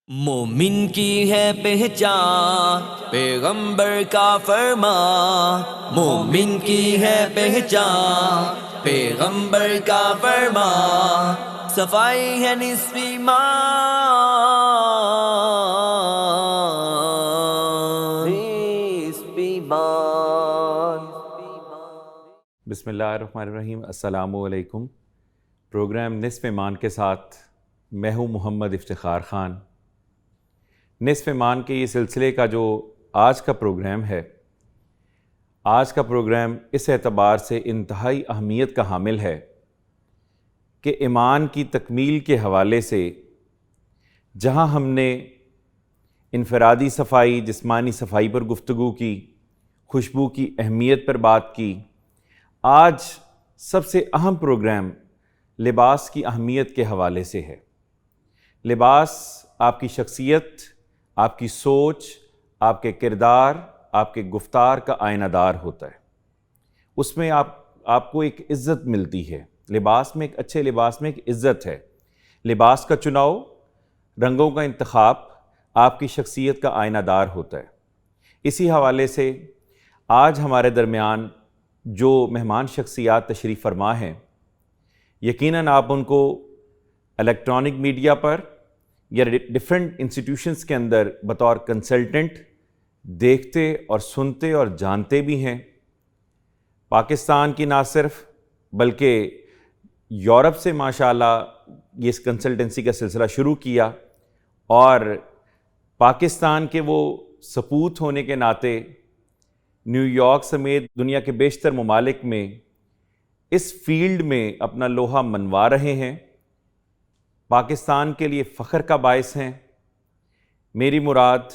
مومن کی ہے پہچان پیغمبر کا فرمان، مومن کی ہے پہچان پیغمبر کا فرمان، صفائی ہے نصف ایمان، نصف ایمان۔ بسم اللہ الرحمن الرحیم۔ السلام علیکم۔ پروگرام نصف ایمان کے ساتھ میں ہوں محمد افتخار خان۔ نصف ایمان کے یہ سلسلے کا جو آج کا پروگرام ہے، آج کا پروگرام اس اعتبار سے انتہائی اہمیت کا حامل ہے کہ ایمان کی تکمیل کے حوالے سے جہاں ہم نے انفرادی صفائی، جسمانی صفائی پر گفتگو کی، خوشبو کی اہمیت پر بات کی، آج سب سے اہم پروگرام لباس کی اہمیت کے حوالے سے ہے۔ لباس آپ کی شخصیت، آپ کی سوچ، آپ کے کردار، آپ کے گفتار کا آئینہ دار ہوتا ہے۔ اس میں آپ کو ایک عزت ملتی ہے۔ لباس میں، ایک اچھے لباس میں ایک عزت ہے۔ لباس کا چناؤ، رنگوں کا انتخاب آپ کی شخصیت کا آئینہ دار ہوتا ہے۔ اسی حوالے سے آج ہمارے درمیان جو مہمان شخصیات تشریف فرما ہیں، یقیناً آپ ان کو الیکٹرانک میڈیا پر یا ڈیفرنٹ انسٹیٹیوشنز کے اندر بطور کنسلٹنٹ دیکھتے اور سنتے اور جانتے بھی ہیں۔ پاکستان کی نہ صرف بلکہ یورپ سے ماشاءاللہ یہ اس کنسلٹنسی کا سلسلہ شروع کیا، اور پاکستان کے وہ سپوت ہونے کے ناطے نیو یارک سمیت دنیا کے بیشتر ممالک میں اس فیلڈ میں اپنا لوہا منوا رہے ہیں، پاکستان کے لیے فخر کا باعث ہیں۔ میری مراد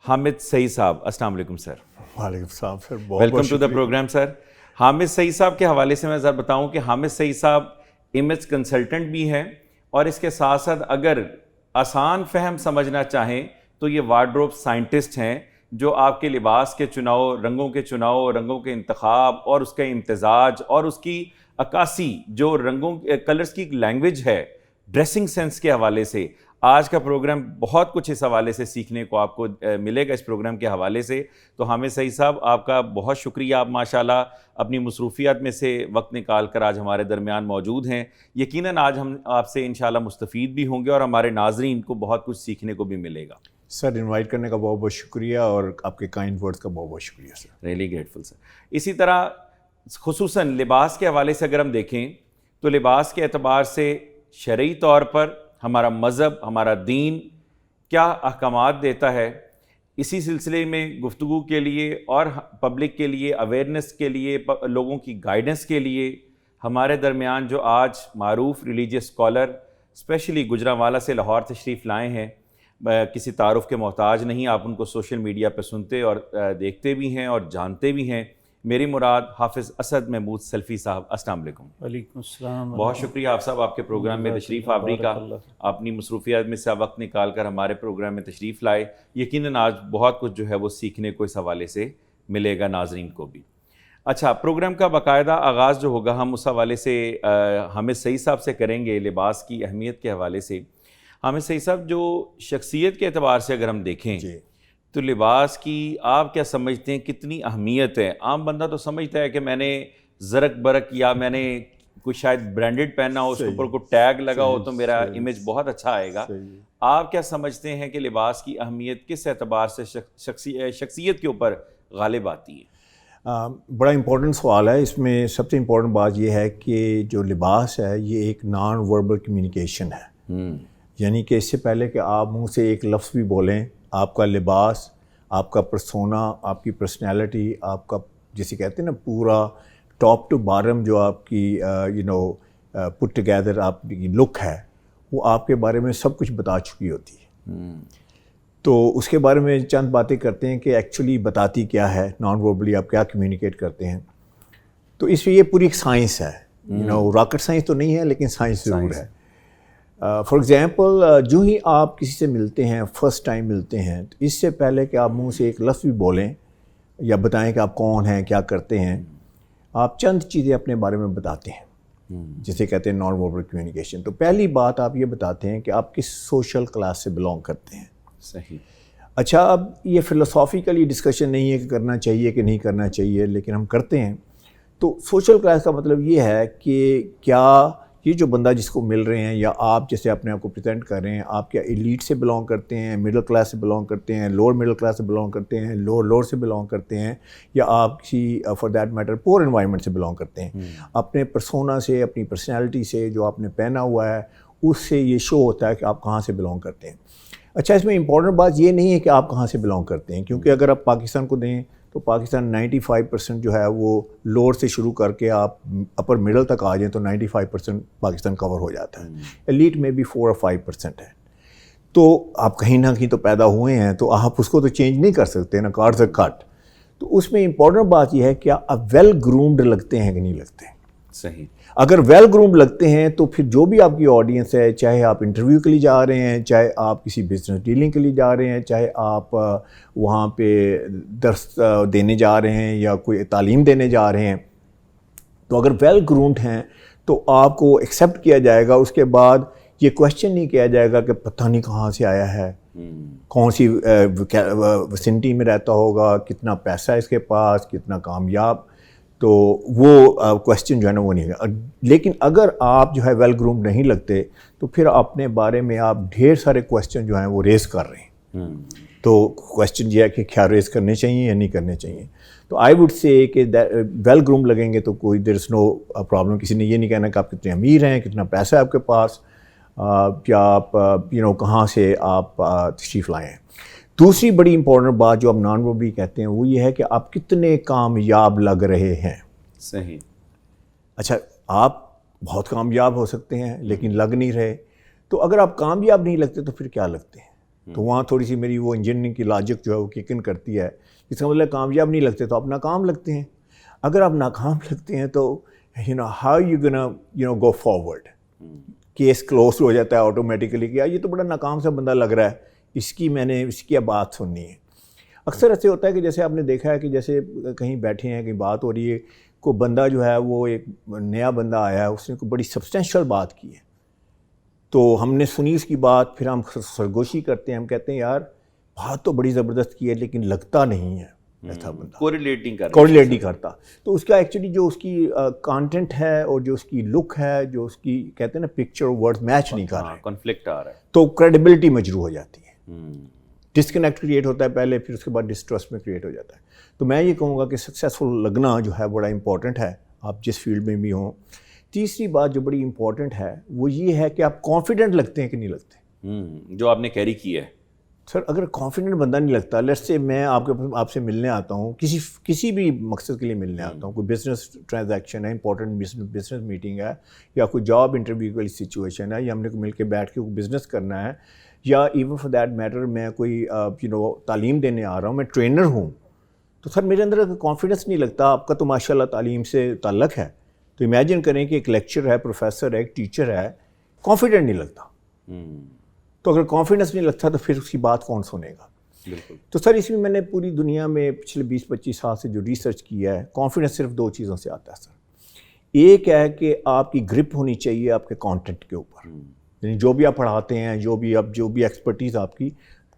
حامد سعید صاحب۔ السلام علیکم سر۔ وعلیکم السلام سر، ویلکم ٹو دا پروگرام سر۔ حامد سعید صاحب کے حوالے سے میں ذرا بتاؤں کہ حامد سعید صاحب امیج کنسلٹنٹ بھی ہیں، اور اس کے ساتھ ساتھ اگر آسان فہم سمجھنا چاہیں تو یہ وارڈروب سائنٹسٹ ہیں، جو آپ کے لباس کے چناؤ، رنگوں کے چناؤ، رنگوں کے انتخاب اور اس کا امتزاج اور اس کی عکاسی، جو رنگوں کلرز کی لینگویج ہے، ڈریسنگ سینس کے حوالے سے آج کا پروگرام بہت کچھ اس حوالے سے سیکھنے کو آپ کو ملے گا اس پروگرام کے حوالے سے۔ تو حامد سعید صاحب، آپ کا بہت شکریہ، آپ ماشاءاللہ اپنی مصروفیات میں سے وقت نکال کر آج ہمارے درمیان موجود ہیں۔ یقیناً آج ہم آپ سے انشاءاللہ مستفید بھی ہوں گے اور ہمارے ناظرین کو بہت کچھ سیکھنے کو بھی ملے گا۔ سر، انوائٹ کرنے کا بہت بہت شکریہ، اور آپ کے کائنڈ ورڈز کا بہت بہت شکریہ سر۔ ریئلی گریٹفل سر۔ اسی طرح خصوصاً لباس کے حوالے سے اگر ہم دیکھیں تو لباس کے اعتبار سے شرعی طور پر ہمارا مذہب، ہمارا دین کیا احکامات دیتا ہے، اسی سلسلے میں گفتگو کے لیے اور پبلک کے لیے اویئرنیس کے لیے، لوگوں کی گائیڈنس کے لیے ہمارے درمیان جو آج معروف ریلیجیس اسکالر اسپیشلی گجرانوالہ سے لاہور تشریف لائے ہیں، کسی تعارف کے محتاج نہیں، آپ ان کو سوشل میڈیا پہ سنتے اور دیکھتے بھی ہیں اور جانتے بھی ہیں۔ میری مراد حافظ اسد محمود سلفی صاحب۔ السلام علیکم۔ وعلیکم السلام۔ بہت شکریہ آپ صاحب، آپ کے پروگرام میں تشریف آوری کا، اپنی مصروفیات میں سے وقت نکال کر ہمارے پروگرام میں تشریف لائے۔ یقیناً آج بہت کچھ جو ہے وہ سیکھنے کو اس حوالے سے ملے گا ناظرین کو بھی۔ اچھا، پروگرام کا باقاعدہ آغاز جو ہوگا ہم اس حوالے سے حامد سعید صاحب سے کریں گے، لباس کی اہمیت کے حوالے سے۔ حامد سعید صاحب، جو شخصیت کے اعتبار سے اگر ہم دیکھیں تو لباس کی آپ کیا سمجھتے ہیں، کتنی اہمیت ہے؟ عام بندہ تو سمجھتا ہے کہ میں نے زرق برق یا میں نے کوئی شاید برانڈڈ پہنا ہو، اس کے اوپر کوئی ٹیگ لگا ہو تو میرا امیج بہت اچھا آئے گا۔ آپ کیا سمجھتے ہیں کہ لباس کی اہمیت کس اعتبار سے شخصیت کے اوپر غالب آتی ہے؟ بڑا امپورٹنٹ سوال ہے۔ اس میں سب سے امپورٹنٹ بات یہ ہے کہ جو لباس ہے یہ ایک نان وربل کمیونیکیشن ہے، یعنی کہ اس سے پہلے کہ آپ منہ سے ایک لفظ بھی بولیں، آپ کا لباس، آپ کا پرسونا، آپ کی پرسنالٹی، آپ کا جسے کہتے ہیں نا پورا ٹاپ ٹو بارم جو آپ کی پٹ ٹوگیدر آپ کی لک ہے، وہ آپ کے بارے میں سب کچھ بتا چکی ہوتی ہے۔ تو اس کے بارے میں چند باتیں کرتے ہیں کہ ایکچولی بتاتی کیا ہے، نان وربلی آپ کیا کمیونیکیٹ کرتے ہیں۔ تو اس میں یہ پوری ایک سائنس ہے، راکٹ سائنس تو نہیں ہے لیکن سائنس ضرور ہے۔ فار ایگزامپل، جو ہی آپ کسی سے ملتے ہیں، فرسٹ ٹائم ملتے ہیں، تو اس سے پہلے کہ آپ منہ سے ایک لفظ بھی بولیں یا بتائیں کہ آپ کون ہیں، کیا کرتے ہیں، آپ چند چیزیں اپنے بارے میں بتاتے ہیں۔ جسے کہتے ہیں نان وربل کمیونیکیشن. تو پہلی بات آپ یہ بتاتے ہیں کہ آپ کس سوشل کلاس سے بلانگ کرتے ہیں. صحیح. اچھا, اب یہ فلسافیکلی ڈسکشن نہیں ہے کہ کرنا چاہیے کہ نہیں کرنا چاہیے, لیکن ہم کرتے ہیں. تو سوشل کلاس کا مطلب یہ ہے کہ کیا یہ جو بندہ جس کو مل رہے ہیں یا آپ جیسے اپنے آپ کو پریزنٹ کر رہے ہیں, آپ کیا ایلیٹ سے بلانگ کرتے ہیں, مڈل کلاس سے بلانگ کرتے ہیں, لوور مڈل کلاس سے بلانگ کرتے ہیں, لوور سے بلانگ کرتے ہیں, یا آپ کسی فار دیٹ میٹر پور انوائرمنٹ سے بلانگ کرتے ہیں. اپنے پرسونا سے, اپنی پرسنالٹی سے, جو آپ نے پہنا ہوا ہے اس سے یہ شو ہوتا ہے کہ آپ کہاں سے بلانگ کرتے ہیں. اچھا, اس میں امپورٹنٹ بات یہ نہیں ہے کہ آپ کہاں سے بلانگ کرتے ہیں, کیونکہ اگر آپ پاکستان کو دیں تو پاکستان 95% جو ہے وہ لوور سے شروع کر کے آپ اپر مڈل تک آ جائیں تو 95% پاکستان کور ہو جاتا ہے. ایلیٹ میں بھی 4 اور 5% ہے. تو آپ کہیں نہ کہیں تو پیدا ہوئے ہیں, تو آپ اس کو تو چینج نہیں کر سکتے نا, کارڈ سے کٹ. تو اس میں امپورٹنٹ بات یہ ہے کہ آپ ویل گرومڈ لگتے ہیں کہ نہیں لگتے. صحیح. اگر ویل گرومڈ لگتے ہیں تو پھر جو بھی آپ کی آڈینس ہے, چاہے آپ انٹرویو کے لیے جا رہے ہیں, چاہے آپ کسی بزنس ڈیلنگ کے لیے جا رہے ہیں, چاہے آپ وہاں پہ درس دینے جا رہے ہیں یا کوئی تعلیم دینے جا رہے ہیں, تو اگر ویل گرومڈ ہیں تو آپ کو ایکسیپٹ کیا جائے گا. اس کے بعد یہ کویشچن نہیں کیا جائے گا کہ پتہ نہیں کہاں سے آیا ہے, کون سی وسنٹی میں رہتا ہوگا, کتنا پیسہ ہے اس کے پاس, کتنا کامیاب. تو وہ کویشچن جو ہے نا وہ نہیں ہے. لیکن اگر آپ جو ہے ویل گرومڈ نہیں لگتے تو پھر اپنے بارے میں آپ ڈھیر سارے کویشچن جو ہیں وہ ریز کر رہے ہیں. تو کویشچن یہ ہے کہ کیا ریز کرنے چاہیے یا نہیں کرنے چاہیے. تو آئی وڈ سے کہ ویل گروم لگیں گے تو کوئی دیر از نو پرابلم. کسی نے یہ نہیں کہنا کہ آپ کتنے امیر ہیں, کتنا پیسہ ہے آپ کے پاس, کیا آپ کہاں سے آپ تشریف لائے ہیں. دوسری بڑی امپورٹنٹ بات جو آپ نان وربلی کہتے ہیں وہ یہ ہے کہ آپ کتنے کامیاب لگ رہے ہیں. صحیح. اچھا, آپ بہت کامیاب ہو سکتے ہیں لیکن لگ نہیں رہے. تو اگر آپ کامیاب نہیں لگتے تو پھر کیا لگتے ہیں. تو وہاں تھوڑی سی میری وہ انجینئرنگ کی لاجک جو ہے وہ کک ان کرتی ہے. اس کا مطلب کامیاب نہیں لگتے تو آپ ناکام لگتے ہیں. اگر آپ ناکام لگتے ہیں تو how you gonna go forward. Case close ہو جاتا ہے آٹومیٹیکلی کہ یہ تو بڑا ناکام سا بندہ لگ رہا ہے, اس کی اب بات سننی ہے. اکثر ایسے ہوتا ہے کہ جیسے آپ نے دیکھا ہے کہ جیسے کہیں بیٹھے ہیں, کہیں بات ہو رہی ہے, کوئی بندہ جو ہے وہ ایک نیا بندہ آیا ہے, اس نے کوئی بڑی سبسٹینشیل بات کی ہے, تو ہم نے سنی اس کی بات, پھر ہم سرگوشی کرتے ہیں, ہم کہتے ہیں یار بات تو بڑی زبردست کی ہے لیکن لگتا نہیں ہے ایسا بندہ, کوریلیٹ نہیں کرتا. تو اس کا ایکچولی جو اس کی کانٹینٹ ہے اور جو اس کی لک ہے, جو اس کی کہتے ہیں نا پکچر ورڈ میچ نہیں کر رہے, کنفلکٹ آ رہا ہے, تو کریڈیبلٹی مجروح ہو جاتی ہے. ڈسکنیکٹ کریٹ ہوتا ہے پہلے, پھر اس کے بعد ڈسٹرسٹ میں کریٹ ہو جاتا ہے. تو میں یہ کہوں گا کہ سکسیزفل لگنا جو ہے بڑا امپورٹنٹ ہے, آپ جس فیلڈ میں بھی ہوں. تیسری بات جو بڑی امپورٹنٹ ہے وہ یہ ہے کہ آپ کانفیڈنٹ لگتے ہیں کہ نہیں لگتے. جو آپ نے کیری کی ہے. سر اگر کانفیڈنٹ بندہ نہیں لگتا, لیٹس سے میں آپ سے ملنے آتا ہوں, کسی بھی مقصد کے لیے ملنے آتا ہوں, کوئی بزنس ٹرانزیکشن ہے, امپورٹنٹ بزنس میٹنگ ہے, یا کوئی جاب انٹرویو والی سچویشن ہے, یا ہم نے مل کے بیٹھ کے کوئی بزنس کرنا ہے, یا ایون فار دیٹ میٹر میں کوئی تعلیم دینے آ رہا ہوں, میں ٹرینر ہوں, تو سر میرے اندر اگر کانفیڈنس نہیں لگتا, آپ کا تو ماشاء اللہ تعلیم سے تعلق ہے, تو امیجن کریں کہ ایک لیکچر ہے, پروفیسر ہے, ایک ٹیچر ہے, کانفیڈنٹ نہیں لگتا. تو اگر کانفیڈنس نہیں لگتا تو پھر اس کی بات کون سنے گا. بالکل. تو سر اس میں میں نے پوری دنیا میں پچھلے 20-25 سال سے جو ریسرچ کیا ہے, کانفیڈنس صرف 2 چیزوں سے آتا ہے سر. ایک ہے کہ آپ کی گرپ ہونی چاہیے آپ کے کانٹینٹ کے اوپر, یعنی جو بھی آپ پڑھاتے ہیں, جو بھی ایکسپرٹیز آپ کی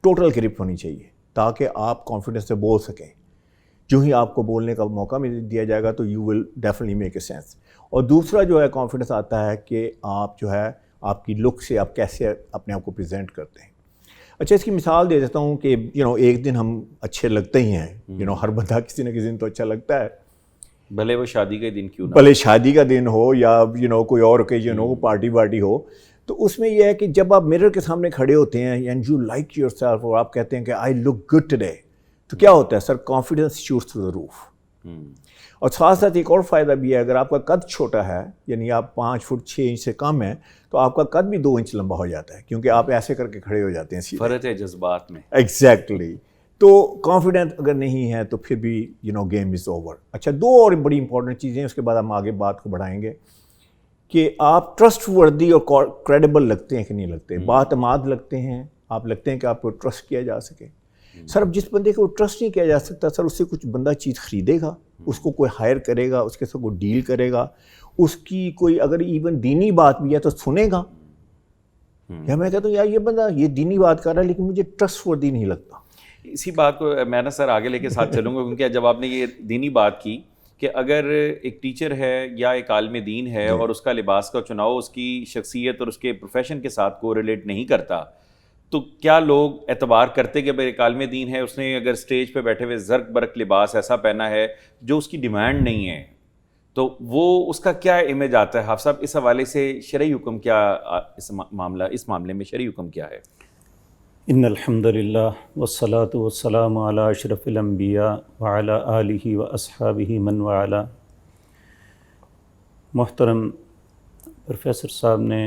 ٹوٹل گرپ ہونی چاہیے, تاکہ آپ کانفیڈنس سے بول سکیں. جو ہی آپ کو بولنے کا موقع دیا جائے گا تو you will definitely make a sense. اور دوسرا جو ہے کانفیڈنس آتا ہے کہ آپ جو ہے آپ کی لک سے آپ کیسے اپنے آپ کو پریزنٹ کرتے ہیں. اچھا, اس کی مثال دے دیتا ہوں کہ ایک دن ہم اچھے لگتے ہی ہیں, ہر بندہ کسی نہ کسی دن تو اچھا لگتا ہے, بھلے وہ شادی کا دن کیوں نہ, بھلے شادی کا دن ہو یا کوئی اور اوکیجن ہو, پارٹی وارٹی ہو. تو اس میں یہ ہے کہ جب آپ مرر کے سامنے کھڑے ہوتے ہیں and you like your self, اور آپ کہتے ہیں کہ آئی لک گڈ ٹوڈے, تو کیا ہوتا ہے سر, کانفیڈنس شوٹس تھرو دا روف. اور ساتھ ساتھ ایک اور فائدہ بھی ہے, اگر آپ کا قد چھوٹا ہے, یعنی آپ 5 فٹ 6 انچ سے کم ہیں, تو آپ کا قد بھی 2 انچ لمبا ہو جاتا ہے, کیونکہ آپ ایسے کر کے کھڑے ہو جاتے ہیں. فرق ہے جذبات میں. ایگزیکٹلی. تو کانفیڈنٹ اگر نہیں ہے تو پھر بھی گیم از اوور. اچھا, 2 اور بڑی امپورٹنٹ چیزیں, اس کے بعد ہم آگے بات کو بڑھائیں گے, کہ آپ ٹرسٹ وردی اور کریڈیبل لگتے ہیں کہ نہیں لگتے, بات اعتماد لگتے ہیں, آپ لگتے ہیں کہ آپ کو ٹرسٹ کیا جا سکے. سر اب جس بندے کو ٹرسٹ نہیں کیا جا سکتا, سر اس سے کچھ بندہ چیز خریدے گا, اس کو کوئی ہائر کرے گا، اس کے ساتھ کوئی ڈیل کرے گا، اس کی کوئی اگر ایون دینی بات بھی ہے تو سنے گا. یا میں کہتا ہوں یار یہ بندہ یہ دینی بات کر رہا ہے لیکن مجھے ٹرسٹ وردی نہیں لگتا. اسی بات کو میں نا سر آگے لے کے ساتھ چلوں گا، کیونکہ جب آپ نے یہ دینی بات کی کہ اگر ایک ٹیچر ہے یا ایک عالم دین ہے اور اس کا لباس کا چناؤ اس کی شخصیت اور اس کے پروفیشن کے ساتھ کو ریلیٹ نہیں کرتا، تو کیا لوگ اعتبار کرتے کہ بھائی ایک عالم دین ہے، اس نے اگر اسٹیج پہ بیٹھے ہوئے زرق برق لباس ایسا پہنا ہے جو اس کی ڈیمانڈ نہیں ہے، تو وہ اس کا کیا امیج آتا ہے؟ حافظ صاحب اس حوالے سے شرعی حکم کیا، اس معاملے میں شرعی حکم کیا ہے؟ ان الحمد للہ والصلاة والسلام علی اشرف الانبیاء وعلی آلہ واصحابہ من والاه. محترم پروفیسر صاحب نے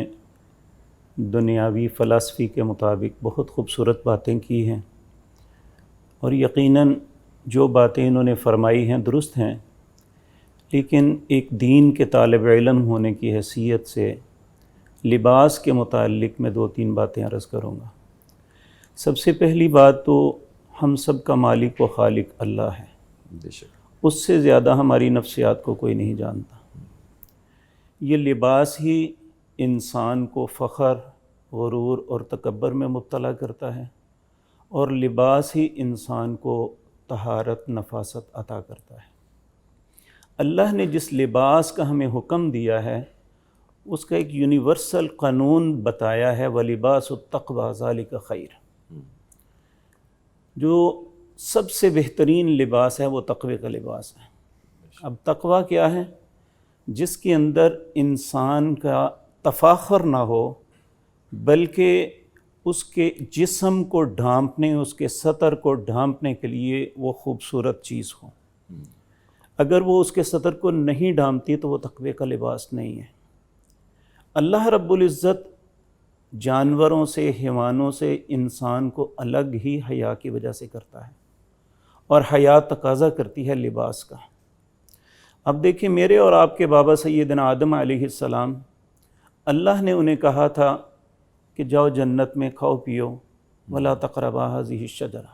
دنیاوی فلسفی کے مطابق بہت خوبصورت باتیں کی ہیں، اور یقیناً جو باتیں انہوں نے فرمائی ہیں درست ہیں، لیکن ایک دین کے طالب علم ہونے کی حیثیت سے لباس کے متعلق میں 2-3 باتیں عرض کروں گا. سب سے پہلی بات تو ہم سب کا مالک و خالق اللہ ہے، بے شک اس سے زیادہ ہماری نفسیات کو کوئی نہیں جانتا. یہ لباس ہی انسان کو فخر، غرور اور تکبر میں مبتلا کرتا ہے، اور لباس ہی انسان کو طہارت، نفاست عطا کرتا ہے. اللہ نے جس لباس کا ہمیں حکم دیا ہے اس کا ایک یونیورسل قانون بتایا ہے، وَلِبَاسُ التَّقْوَىٰ ذَلِكَ خَيْرٌ. جو سب سے بہترین لباس ہے وہ تقوی کا لباس ہے. اب تقوی کیا ہے؟ جس کے اندر انسان کا تفاخر نہ ہو، بلکہ اس کے جسم کو ڈھانپنے، اس کے سطر کو ڈھانپنے کے لیے وہ خوبصورت چیز ہو. اگر وہ اس کے سطر کو نہیں ڈھانپتی تو وہ تقوی کا لباس نہیں ہے. اللہ رب العزت جانوروں سے، حیوانوں سے انسان کو الگ ہی حیا کی وجہ سے کرتا ہے، اور حیا تقاضا کرتی ہے لباس کا. اب دیکھیں، میرے اور آپ کے بابا سیدنا آدم علیہ السلام، اللہ نے انہیں کہا تھا کہ جاؤ جنت میں کھاؤ پیو، ولا تقربا هذه الشجرہ،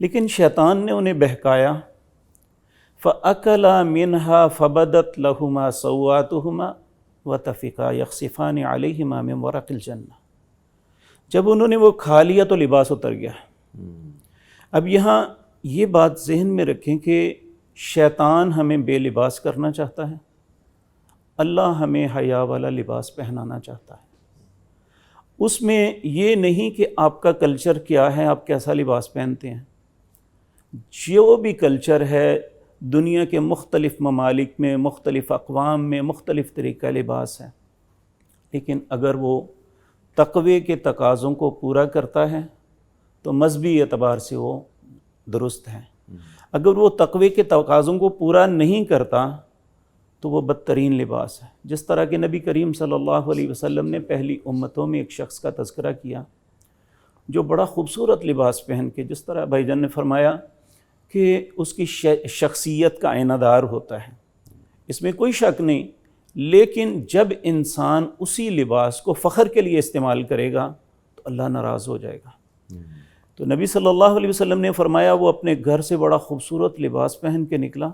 لیکن شیطان نے انہیں بہکایا. فَأَكَلَا مِنْهَا فَبَدَتْ لَهُمَا سَوْآتُهُمَا وَطَفِقَا يَخْصِفَانِ عَلَيْهِمَا مِنْ وَرَقِ الْجَنَّةِ. جب انہوں نے وہ کھا لیا تو لباس اتر گیا. اب یہاں یہ بات ذہن میں رکھیں کہ شیطان ہمیں بے لباس کرنا چاہتا ہے، اللہ ہمیں حیا والا لباس پہنانا چاہتا ہے. اس میں یہ نہیں کہ آپ کا کلچر کیا ہے، آپ کیسا لباس پہنتے ہیں. جو بھی کلچر ہے دنیا کے مختلف ممالک میں، مختلف اقوام میں مختلف طریقہ لباس ہے، لیکن اگر وہ تقوی کے تقاضوں کو پورا کرتا ہے تو مذہبی اعتبار سے وہ درست ہے. اگر وہ تقوی کے تقاضوں کو پورا نہیں کرتا تو وہ بدترین لباس ہے. جس طرح کہ نبی کریم صلی اللہ علیہ وسلم نے پہلی امتوں میں ایک شخص کا تذکرہ کیا جو بڑا خوبصورت لباس پہن کے، جس طرح بھائی جان نے فرمایا کہ اس کی شخصیت کا آئینہ دار ہوتا ہے، اس میں کوئی شک نہیں، لیکن جب انسان اسی لباس کو فخر کے لیے استعمال کرے گا تو اللہ ناراض ہو جائے گا. تو نبی صلی اللہ علیہ وسلم نے فرمایا وہ اپنے گھر سے بڑا خوبصورت لباس پہن کے نکلا.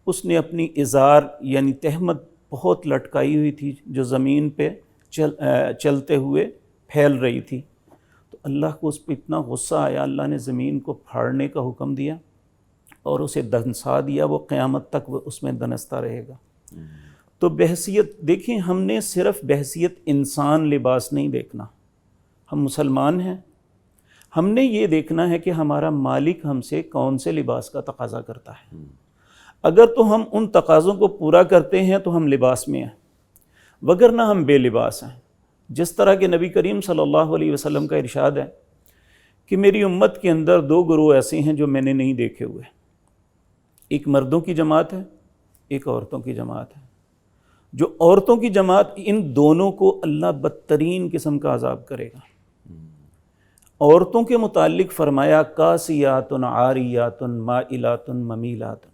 اس نے اپنی ازار یعنی تہمت بہت لٹکائی ہوئی تھی جو زمین پہ چلتے ہوئے پھیل رہی تھی. تو اللہ کو اس پہ اتنا غصہ آیا، اللہ نے زمین کو پھاڑنے کا حکم دیا اور اسے دنسا دیا. وہ قیامت تک وہ اس میں دنستا رہے گا. تو بحثیت دیکھیں، ہم نے صرف بحثیت انسان لباس نہیں دیکھنا. ہم مسلمان ہیں، ہم نے یہ دیکھنا ہے کہ ہمارا مالک ہم سے کون سے لباس کا تقاضا کرتا ہے. اگر تو ہم ان تقاضوں کو پورا کرتے ہیں تو ہم لباس میں ہیں، وگرنہ ہم بے لباس ہیں. جس طرح کہ نبی کریم صلی اللہ علیہ وسلم کا ارشاد ہے کہ میری امت کے اندر 2 گروہ ایسے ہیں جو میں نے نہیں دیکھے ہوئے. ایک مردوں کی جماعت ہے، ایک عورتوں کی جماعت ہے. جو عورتوں کی جماعت، ان دونوں کو اللہ بدترین قسم کا عذاب کرے گا. عورتوں کے متعلق فرمایا کاسیات عاریات مائلات ممیلات.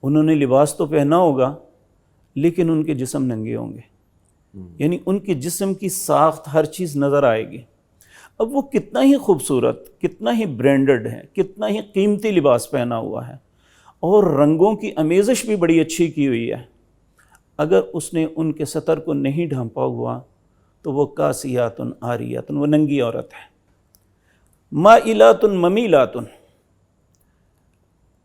انہوں نے لباس تو پہنا ہوگا لیکن ان کے جسم ننگے ہوں گے، یعنی ان کے جسم کی ساخت ہر چیز نظر آئے گی. اب وہ کتنا ہی خوبصورت، کتنا ہی برانڈڈ ہے، کتنا ہی قیمتی لباس پہنا ہوا ہے، اور رنگوں کی آمیزش بھی بڑی اچھی کی ہوئی ہے. اگر اس نے ان کے سطر کو نہیں ڈھانپا ہوا تو وہ کاسیات عاریات، وہ ننگی عورت ہے. مائلات ممیلات،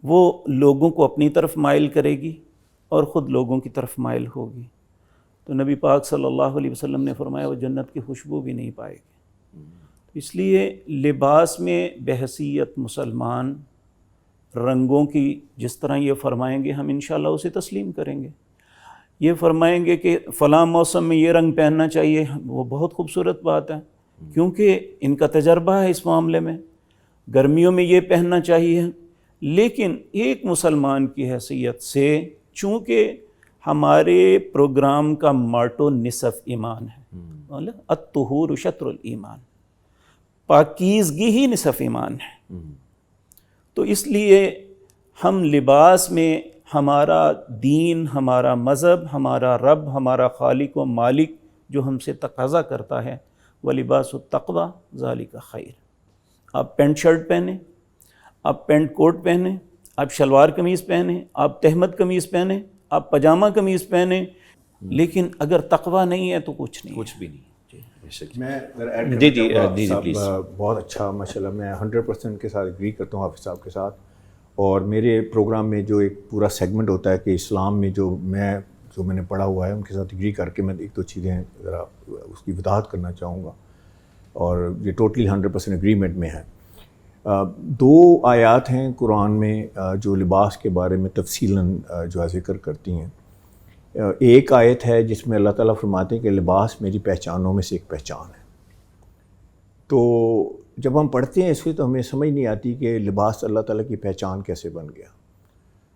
وہ لوگوں کو اپنی طرف مائل کرے گی اور خود لوگوں کی طرف مائل ہوگی. تو نبی پاک صلی اللہ علیہ وسلم نے فرمایا وہ جنت کی خوشبو بھی نہیں پائے گی. اس لیے لباس میں بحیثیت مسلمان رنگوں کی جس طرح یہ فرمائیں گے ہم انشاءاللہ اسے تسلیم کریں گے. یہ فرمائیں گے کہ فلاں موسم میں یہ رنگ پہننا چاہیے، وہ بہت خوبصورت بات ہے کیونکہ ان کا تجربہ ہے اس معاملے میں. گرمیوں میں یہ پہننا چاہیے، لیکن ایک مسلمان کی حیثیت سے چونکہ ہمارے پروگرام کا ماٹو نصف ایمان ہے، الطہور شطر الایمان، پاکیزگی ہی نصف ایمان ہے. تو اس لیے ہم لباس میں ہمارا دین، ہمارا مذہب، ہمارا رب، ہمارا خالق و مالک جو ہم سے تقاضا کرتا ہے وَلِبَاسُ التَّقْوَىٰ ذَلِكَ خَيْرٌ. آپ پینٹ شرٹ پہنیں، آپ پینٹ کوٹ پہنیں، آپ شلوار قمیض پہنیں، آپ تہمت قمیض پہنیں، آپ پاجامہ قمیض پہنیں، لیکن اگر تقویٰ نہیں ہے تو کچھ نہیں، کچھ بھی نہیں. میں اگر جی پلیز. بہت اچھا ماشاءاللہ، میں 100% کے ساتھ ایگری کرتا ہوں حافظ صاحب کے ساتھ. اور میرے پروگرام میں جو ایک پورا سیگمنٹ ہوتا ہے کہ اسلام میں جو میں نے پڑھا ہوا ہے ان کے ساتھ ایگری کر کے میں ایک دو چیزیں ذرا اس کی وضاحت کرنا چاہوں گا، اور یہ ٹوٹلی 100% ایگریمنٹ میں ہے. 2 آیات ہیں قرآن میں جو لباس کے بارے میں تفصیلاً جو ہے ذکر کرتی ہیں. ایک آیت ہے جس میں اللہ تعالیٰ فرماتے ہیں کہ لباس میری پہچانوں میں سے ایک پہچان ہے. تو جب ہم پڑھتے ہیں اس کو تو ہمیں سمجھ نہیں آتی کہ لباس اللہ تعالیٰ کی پہچان کیسے بن گیا.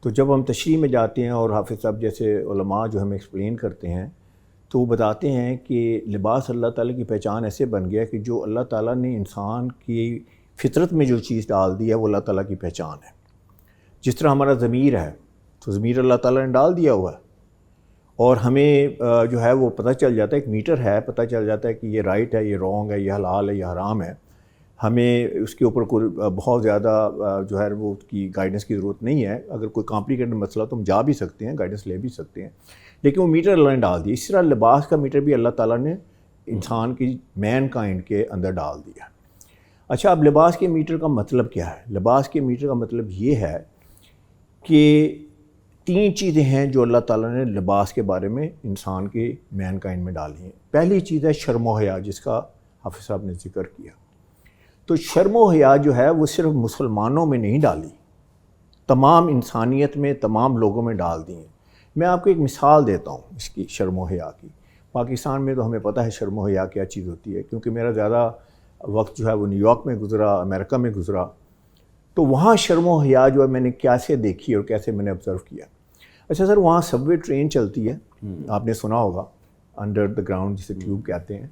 تو جب ہم تشریح میں جاتے ہیں اور حافظ صاحب جیسے علماء جو ہمیں ایکسپلین کرتے ہیں تو وہ بتاتے ہیں کہ لباس اللہ تعالیٰ کی پہچان ایسے بن گیا کہ جو اللہ تعالیٰ نے انسان کی فطرت میں جو چیز ڈال دی ہے وہ اللہ تعالیٰ کی پہچان ہے. جس طرح ہمارا ضمیر ہے تو ضمیر اللہ تعالیٰ نے ڈال دیا ہوا ہے، اور ہمیں جو ہے وہ پتہ چل جاتا ہے، ایک میٹر ہے، پتہ چل جاتا ہے کہ یہ رائٹ ہے، یہ رانگ ہے، یہ حلال ہے، یہ حرام ہے. ہمیں اس کے اوپر کوئی بہت زیادہ جو ہے وہ اس کی گائیڈنس کی ضرورت نہیں ہے. اگر کوئی کمپلیکیٹڈ مسئلہ تو ہم جا بھی سکتے ہیں، گائیڈنس لے بھی سکتے ہیں، لیکن وہ میٹر اللہ نے ڈال دیا. اس طرح لباس کا میٹر بھی اللہ تعالیٰ نے انسان کی مین کائنڈ کے اندر ڈال دیا. اچھا، اب لباس کے میٹر کا مطلب کیا ہے؟ لباس کے میٹر کا مطلب یہ ہے کہ 3 چیزیں ہیں جو اللہ تعالیٰ نے لباس کے بارے میں انسان کی مین کائنڈ میں ڈالی ہیں. پہلی چیز ہے شرم و حیا، جس کا حافظ صاحب نے ذکر کیا. تو شرم و حیا جو ہے وہ صرف مسلمانوں میں نہیں ڈالی، تمام انسانیت میں، تمام لوگوں میں ڈال دی ہیں. میں آپ کو ایک مثال دیتا ہوں اس کی شرم و حیا کی. پاکستان میں تو ہمیں پتہ ہے شرم و حیا کیا چیز ہوتی ہے، کیونکہ میرا زیادہ وقت جو ہے وہ نیو یارک میں گزرا، امریکہ میں گزرا. تو وہاں شرم و حیا جو ہے میں نے کیسے دیکھی اور کیسے میں نے آبزرو کیا. اچھا سر، وہاں سب وے ٹرین چلتی ہے، آپ نے سنا ہوگا، انڈر دا گراؤنڈ جسے ٹیوب کہتے ہیں.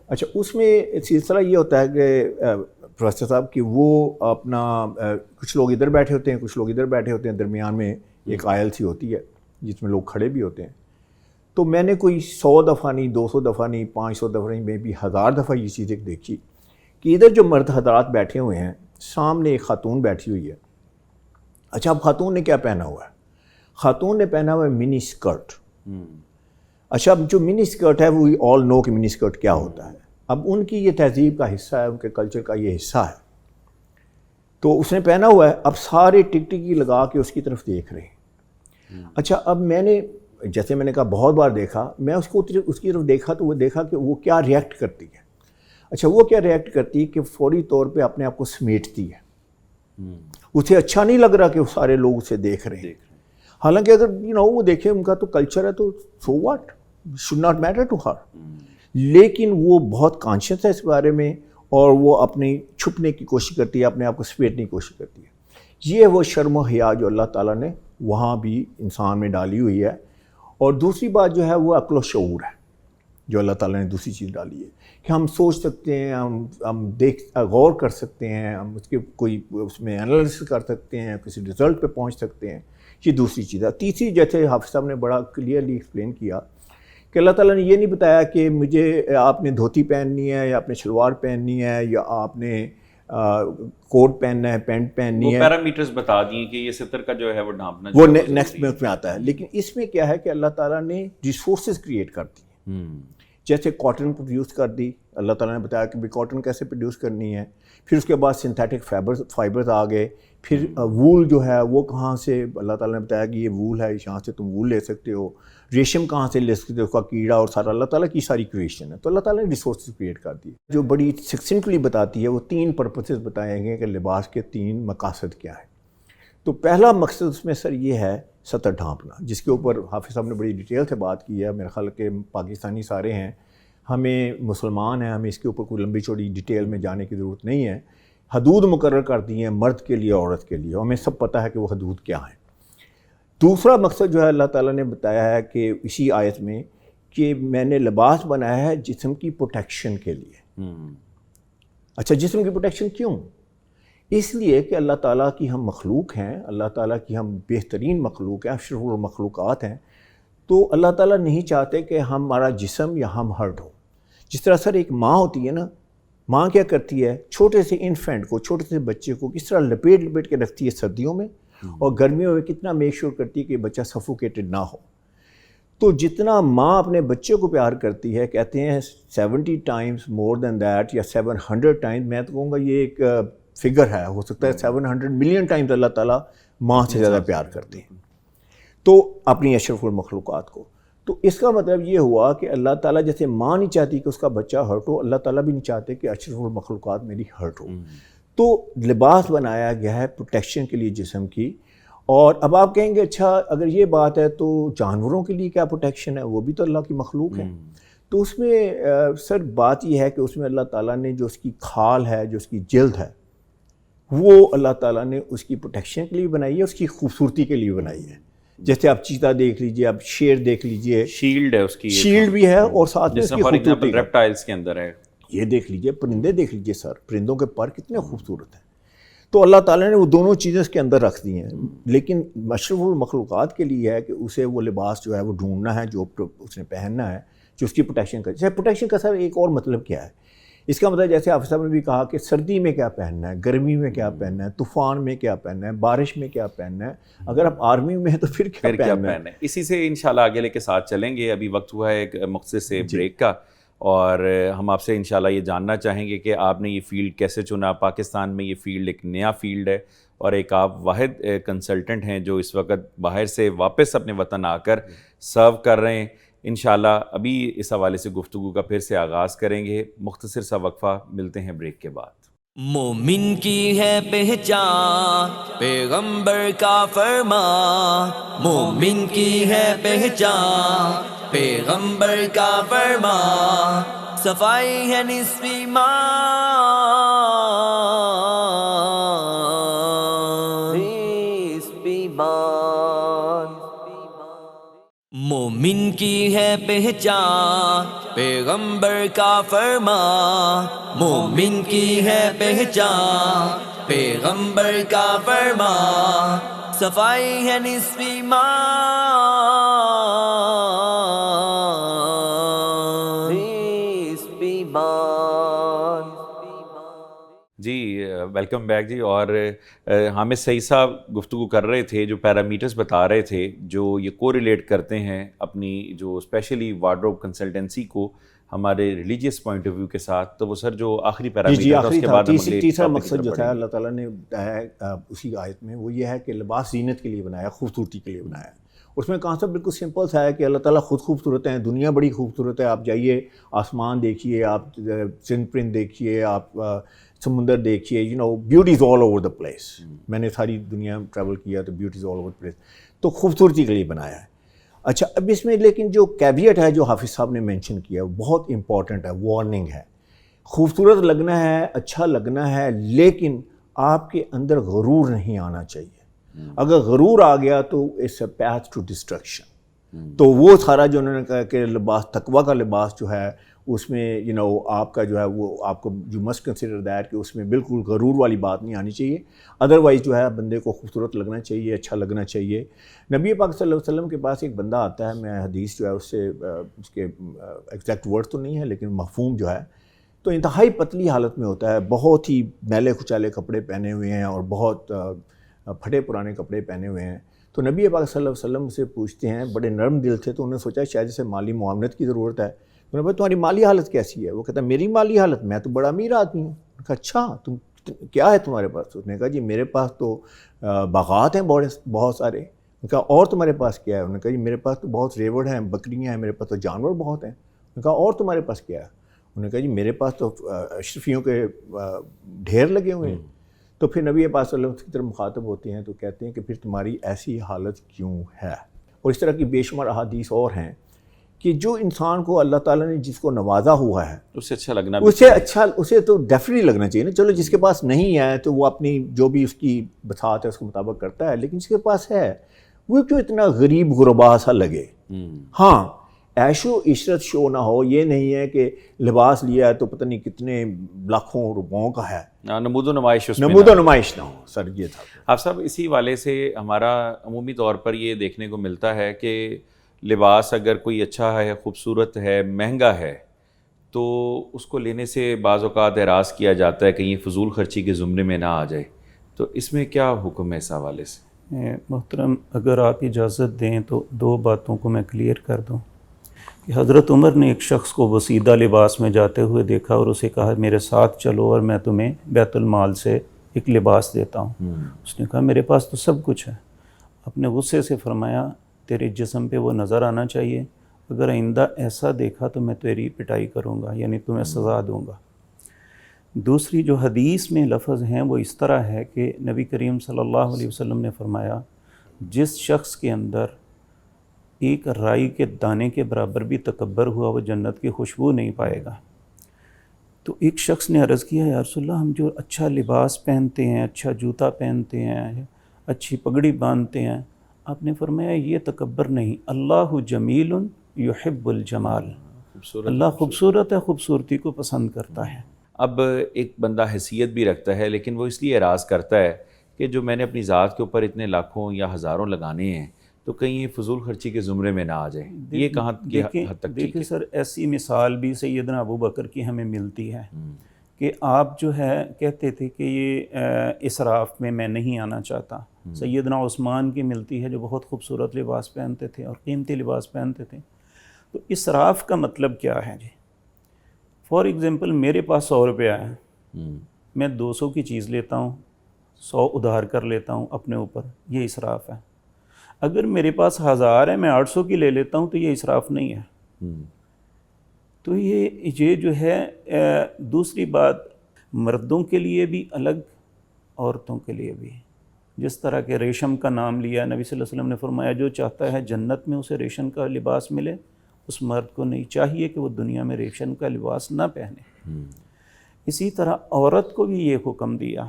اچھا، اس میں سلسلہ یہ ہوتا ہے کہ پروفیسر صاحب کہ وہ اپنا کچھ لوگ ادھر بیٹھے ہوتے ہیں، کچھ لوگ ادھر بیٹھے ہوتے ہیں، درمیان میں ایک آئل سی ہوتی ہے جس میں لوگ کھڑے بھی ہوتے ہیں. تو میں نے کوئی 100 دفعہ نہیں، 200 دفعہ نہیں، 500 دفعہ نہیں، میں بھی 1000 دفعہ یہ چیز ایک دیکھی کہ ادھر جو مرد حضرات بیٹھے ہوئے ہیں، سامنے ایک خاتون بیٹھی ہوئی ہے. اچھا، اب خاتون نے کیا پہنا ہوا ہے؟ خاتون نے پہنا ہوا ہے منی اسکرٹ. اچھا، اب جو منی اسکرٹ ہے وہ آل نو کہ منی اسکرٹ کیا ہوتا ہے. اب ان کی یہ تہذیب کا حصہ ہے، ان کے کلچر کا یہ حصہ ہے. تو اس نے پہنا ہوا ہے، اب سارے ٹکٹکی لگا کے اس کی طرف دیکھ رہے ہیں. اچھا، اب میں نے جیسے میں نے کہا بہت بار دیکھا، میں اس کی طرف دیکھا تو وہ دیکھا کہ وہ کیا ریئیکٹ کرتی ہے. اچھا، وہ کیا ریئیکٹ کرتی ہے کہ فوری طور پہ اپنے آپ کو سمیٹتی ہے. اسے اچھا نہیں لگ رہا کہ وہ سارے لوگ اسے دیکھ رہے ہیں. حالانکہ اگر وہ دیکھیں ان کا تو کلچر ہے تو so what, should not matter to her. لیکن وہ بہت کانشیس ہے اس بارے میں، اور وہ اپنی چھپنے کی کوشش کرتی ہے، اپنے آپ کو سمیٹنے کی کوشش کرتی ہے. یہ وہ شرم و حیا جو اللہ تعالیٰ نے وہاں بھی انسان میں ڈالی ہوئی ہے. اور دوسری بات جو ہے وہ عقل و شعور ہے جو اللہ تعالیٰ نے دوسری چیز ڈالی ہے کہ ہم سوچ سکتے ہیں، ہم غور کر سکتے ہیں، ہم اس کے کوئی اس میں انالیسس کر سکتے ہیں، کسی رزلٹ پہ پہنچ سکتے ہیں. یہ دوسری چیز ہے. تیسری، جیسے حافظ صاحب نے بڑا کلیئرلی ایکسپلین کیا کہ اللہ تعالیٰ نے یہ نہیں بتایا کہ مجھے آپ نے دھوتی پہننی ہے یا آپ نے شلوار پہننی ہے یا آپ نے کوٹ پہننا ہے، پینٹ پہننی ہے، وہ پیرامیٹرز بتا دیے کہ یہ 70 کا جو ہے وہ ڈھانپنا وہ نیکسٹ میں آتا ہے. لیکن اس میں کیا ہے کہ اللہ تعالیٰ نے ریسورسز کریٹ کر دی. جیسے کاٹن پروڈیوس کر دی، اللہ تعالیٰ نے بتایا کہ کاٹن کیسے پروڈیوس کرنی ہے. پھر اس کے بعد سنتھیٹک فائبرز آ گئے. پھر وول جو ہے وہ کہاں سے، اللہ تعالیٰ نے بتایا کہ یہ وول ہے، یہاں سے تم وول لے سکتے ہو. ریشم کہاں سے لے سکتے ہو، اس کا کیڑا اور سارا اللہ تعالیٰ کی ساری کریشن ہے. تو اللہ تعالیٰ نے ریسورسز کریٹ کر دی. جو بڑی سکسنٹلی بتاتی ہے وہ 3 پرپسز بتائے گئے کہ لباس کے 3 مقاصد کیا ہیں. تو پہلا مقصد اس میں سر یہ ہے سطر ڈھانپنا، جس کے اوپر حافظ صاحب نے بڑی ڈیٹیل سے بات کی ہے. میرے خیال کہ پاکستانی سارے ہیں، ہمیں مسلمان ہیں، ہمیں اس کے اوپر کوئی لمبی چوڑی ڈیٹیل میں جانے کی ضرورت نہیں ہے. حدود مقرر کر دی ہیں مرد کے لیے، عورت کے لیے، ہمیں سب پتہ ہے کہ وہ حدود کیا ہیں. دوسرا مقصد جو ہے اللہ تعالیٰ نے بتایا ہے کہ اسی آیت میں کہ میں نے لباس بنایا ہے جسم کی پروٹیکشن کے لیے. اچھا، جسم کی پروٹیکشن کیوں؟ اس لیے کہ اللہ تعالیٰ کی ہم مخلوق ہیں، اللہ تعالیٰ کی ہم بہترین مخلوق ہیں، اشرف المخلوقات ہیں. تو اللہ تعالیٰ نہیں چاہتے کہ ہمارا جسم یا ہم ہرٹ ہو. جس طرح سر ایک ماں ہوتی ہے نا، ماں کیا کرتی ہے، چھوٹے سے انفینٹ کو، چھوٹے سے بچے کو کس طرح لپیٹ کے رکھتی ہے سردیوں میں، اور گرمیوں میں کتنا میک شور کرتی ہے کہ بچہ سفوکیٹڈ نہ ہو. تو جتنا ماں اپنے بچے کو پیار کرتی ہے، کہتے ہیں 70 ٹائمز مور دین دیٹ، یا 700 ٹائمز، میں تو کہوں گا یہ ایک فگر ہے، ہو سکتا ہے 700 ملین ٹائمز اللہ تعالیٰ ماں سے زیادہ پیار کرتے ہیں تو اپنی اشرف المخلوقات کو. تو اس کا مطلب یہ ہوا کہ اللہ تعالیٰ جیسے ماں نہیں چاہتی کہ اس کا بچہ ہرٹ ہو، اللہ تعالیٰ بھی نہیں چاہتے کہ اشرف المخلوقات میری ہرٹ ہو. تو لباس بنایا گیا ہے پروٹیکشن کے لیے جسم کی. اور اب آپ کہیں گے اچھا اگر یہ بات ہے تو جانوروں کے لیے کیا پروٹیکشن ہے، وہ بھی تو اللہ کی مخلوق ہے. تو اس میں سر بات یہ ہے کہ اس میں اللہ تعالیٰ نے جو اس کی کھال ہے، جو اس کی جلد ہے، وہ اللہ تعالیٰ نے اس کی پروٹیکشن کے لیے بنائی ہے، اس کی خوبصورتی کے لیے بنائی ہے. جیسے آپ چیتا دیکھ لیجئے، آپ شیر دیکھ لیجئے، شیلڈ ہے اس کی، شیلڈ بھی ہے، اور ساتھ میں اس کی خوبصورتی ریپٹائلز کے اندر ہے. یہ دیکھ لیجئے، پرندے دیکھ لیجئے سر، پرندوں کے پر کتنے خوبصورت ہیں. تو اللہ تعالیٰ نے وہ دونوں چیزیں اس کے اندر رکھ دی ہیں. لیکن اشرف المخلوقات کے لیے ہے کہ اسے وہ لباس جو ہے وہ ڈھونڈنا ہے جو اس نے پہننا ہے، جو اس کی پروٹیکشن کا. جیسے پروٹیکشن کا سر ایک اور مطلب کیا ہے، اس کا مطلب جیسے حافظ صاحب نے بھی کہا کہ سردی میں کیا پہننا ہے، گرمی میں کیا پہننا ہے، طوفان میں کیا پہننا ہے، بارش میں کیا پہننا ہے. اگر آپ آرمی میں ہیں تو پھر کیا پہننا ہے. اسی سے انشاءاللہ آگے لے کے ساتھ چلیں گے. ابھی وقت ہوا ہے ایک مختصر سے بریک کا، اور ہم آپ سے انشاءاللہ یہ جاننا چاہیں گے کہ آپ نے یہ فیلڈ کیسے چنا. پاکستان میں یہ فیلڈ ایک نیا فیلڈ ہے، اور ایک آپ واحد کنسلٹنٹ ہیں جو اس وقت باہر سے واپس اپنے وطن آ کر سرو کر رہے ہیں. انشاءاللہ ابھی اس حوالے سے گفتگو کا پھر سے آغاز کریں گے. مختصر سا وقفہ، ملتے ہیں بریک کے بعد. مومن کی ہے پہچان پیغمبر کا فرمان، مومن کی ہے پہچان پیغمبر کا فرمان، صفائی ہے نصف ایمان. مومن کی ہے پہچان پیغمبر کا فرمان، مومن کی ہے پہچان پیغمبر کا فرمان، صفائی ہے نصف ایمان. جی ویلکم بیک جی. اور حامد سعید صاحب گفتگو کر رہے تھے، جو پیرامیٹرز بتا رہے تھے جو یہ کو ریلیٹ کرتے ہیں اپنی جو اسپیشلی وارڈروب کنسلٹنسی کو ہمارے ریلیجیس پوائنٹ آف ویو کے ساتھ. تو وہ سر جو آخری پیرامیٹر تھا اس کے بعد تیسرا مقصد جو تھا اللہ تعالیٰ نے بتایا ہے اسی آیت میں، وہ یہ ہے کہ لباس زینت کے لیے بنایا، خوبصورتی کے لیے بنایا. اس میں کانسیپٹ بالکل سمپل سا ہے کہ اللہ تعالیٰ خود خوبصورت ہیں، دنیا بڑی خوبصورت ہے. آپ جائیے آسمان دیکھیے، آپ چند پرند دیکھیے، آپ سمندر دیکھیے، beauty is all over the place. میں نے ساری دنیا ٹریول کیا تو beauty is all over the place. تو خوبصورتی کے لیے بنایا ہے. اچھا اب اس میں لیکن جو کیویٹ ہے جو حافظ صاحب نے مینشن کیا وہ بہت امپورٹنٹ ہے، وارننگ ہے. خوبصورت لگنا ہے، اچھا لگنا ہے، لیکن آپ کے اندر غرور نہیں آنا چاہیے. اگر غرور آ گیا تو it's a path to destruction. تو وہ سارا جو انہوں نے کہا کہ لباس تقویٰ کا لباس جو ہے اس میں آپ کا جو ہے وہ آپ کو یو مسٹ کنسیڈر دیٹ کہ اس میں بالکل غرور والی بات نہیں آنی چاہیے. ادروائز جو ہے بندے کو خوبصورت لگنا چاہیے، اچھا لگنا چاہیے. نبی پاک صلی اللہ علیہ وسلم کے پاس ایک بندہ آتا ہے، میں حدیث جو ہے اس سے اس کے ایگزیکٹ ورڈ تو نہیں ہے لیکن مفہوم جو ہے تو انتہائی پتلی حالت میں ہوتا ہے، بہت ہی میلے کچالے کپڑے پہنے ہوئے ہیں اور بہت پھٹے پرانے کپڑے پہنے ہوئے ہیں. تو نبی پاک صلی اللہ علیہ وسلم سے پوچھتے ہیں، بڑے نرم دل تھے، تو انہوں نے سوچا شاید اسے مالی معاونت کی ضرورت ہے. انہوں نے کہا تمہاری مالی حالت کیسی ہے؟ وہ کہتا ہے میری مالی حالت، میں تو بڑا امیر آدمی ہوں. میں نے کہا اچھا تم کیا ہے تمہارے پاس؟ اس نے کہا جی میرے پاس تو باغات ہیں بہت سارے. میں نے کہا اور تمہارے پاس کیا ہے؟ انہوں نے کہا جی میرے پاس تو بہت ریوڑ ہیں، بکریاں ہیں، میرے پاس تو جانور بہت ہیں. میں نے کہا اور تمہارے پاس کیا ہے؟ انہوں نے کہا جی میرے پاس تو اشرفیوں کے ڈھیر لگے ہوئے ہیں. تو پھر نبی پاک صلی اللہ علیہ وسلم کی طرف مخاطب ہوتے ہیں تو کہتے ہیں کہ پھر تمہاری ایسی حالت کیوں ہے؟ اور اس طرح کی بے شمار احادیث اور ہیں کہ جو انسان کو اللہ تعالیٰ نے جس کو نوازا ہوا ہے اسے اچھا لگنا اسے تو ڈیفینیٹلی لگنا چاہیے نا. چلو جس کے پاس نہیں ہے تو وہ اپنی جو بھی اس کی بساط ہے اس کے مطابق کرتا ہے، لیکن جس کے پاس ہے وہ کیوں اتنا غریب غربا سا لگے. ہاں عیش و عشرت شو نہ ہو، یہ نہیں ہے کہ لباس لیا ہے تو پتہ نہیں کتنے لاکھوں روپوں کا ہے، نمود و نمائش اس میں نمود و نمائش نہ ہو. سر یہ تھا آپ صاحب اسی والے سے ہمارا عمومی طور پر یہ دیکھنے کو ملتا ہے کہ لباس اگر کوئی اچھا ہے، خوبصورت ہے، مہنگا ہے، تو اس کو لینے سے بعض اوقات اعراض کیا جاتا ہے کہ یہ فضول خرچی کے زمرے میں نہ آ جائے. تو اس میں کیا حکم ہے اس حوالے سے؟ محترم اگر آپ اجازت دیں تو دو باتوں کو میں کلیئر کر دوں کہ حضرت عمر نے ایک شخص کو وسیدہ لباس میں جاتے ہوئے دیکھا اور اسے کہا میرے ساتھ چلو اور میں تمہیں بیت المال سے ایک لباس دیتا ہوں. اس نے کہا میرے پاس تو سب کچھ ہے. اپنے غصے سے فرمایا تیرے جسم پہ وہ نظر آنا چاہیے، اگر آئندہ ایسا دیکھا تو میں تیری پٹائی کروں گا، یعنی تمہیں سزا دوں گا. دوسری جو حدیث میں لفظ ہیں وہ اس طرح ہے کہ نبی کریم صلی اللہ علیہ وسلم نے فرمایا جس شخص کے اندر ایک رائی کے دانے کے برابر بھی تکبر ہوا وہ جنت کی خوشبو نہیں پائے گا. تو ایک شخص نے عرض کیا یا رسول اللہ ہم جو اچھا لباس پہنتے ہیں، اچھا جوتا پہنتے ہیں، اچھی پگڑی باندھتے ہیں، آپ نے فرمایا یہ تکبر نہیں، اللہ جمیل یحب الجمال، اللہ خوبصورت ہے، خوبصورتی کو پسند کرتا ہے. اب ایک بندہ حیثیت بھی رکھتا ہے لیکن وہ اس لیے اعراض کرتا ہے کہ جو میں نے اپنی ذات کے اوپر اتنے لاکھوں یا ہزاروں لگانے ہیں تو کہیں یہ فضول خرچی کے زمرے میں نہ آ جائے. یہ کہاں کی حد تک دیکھیں سر ایسی مثال بھی سیدنا ابو بکر کی ہمیں ملتی ہے کہ آپ جو ہے کہتے تھے کہ یہ اسراف میں نہیں آنا چاہتا. سیدنا عثمان کی ملتی ہے جو بہت خوبصورت لباس پہنتے تھے اور قیمتی لباس پہنتے تھے. تو اسراف کا مطلب کیا ہے جی؟ فار ایگزامپل میرے پاس 100 روپیہ ہے، میں 200 کی چیز لیتا ہوں، 100 ادھار کر لیتا ہوں اپنے اوپر، یہ اسراف ہے. اگر میرے پاس 1000 ہے میں 800 کی لے لیتا ہوں تو یہ اسراف نہیں ہے. تو یہ جو ہے دوسری بات مردوں کے لیے بھی الگ عورتوں کے لیے بھی. جس طرح کہ ریشم کا نام لیا، نبی صلی اللہ علیہ وسلم نے فرمایا جو چاہتا ہے جنت میں اسے ریشم کا لباس ملے، اس مرد کو نہیں چاہیے کہ وہ دنیا میں ریشم کا لباس نہ پہنے. اسی طرح عورت کو بھی یہ حکم دیا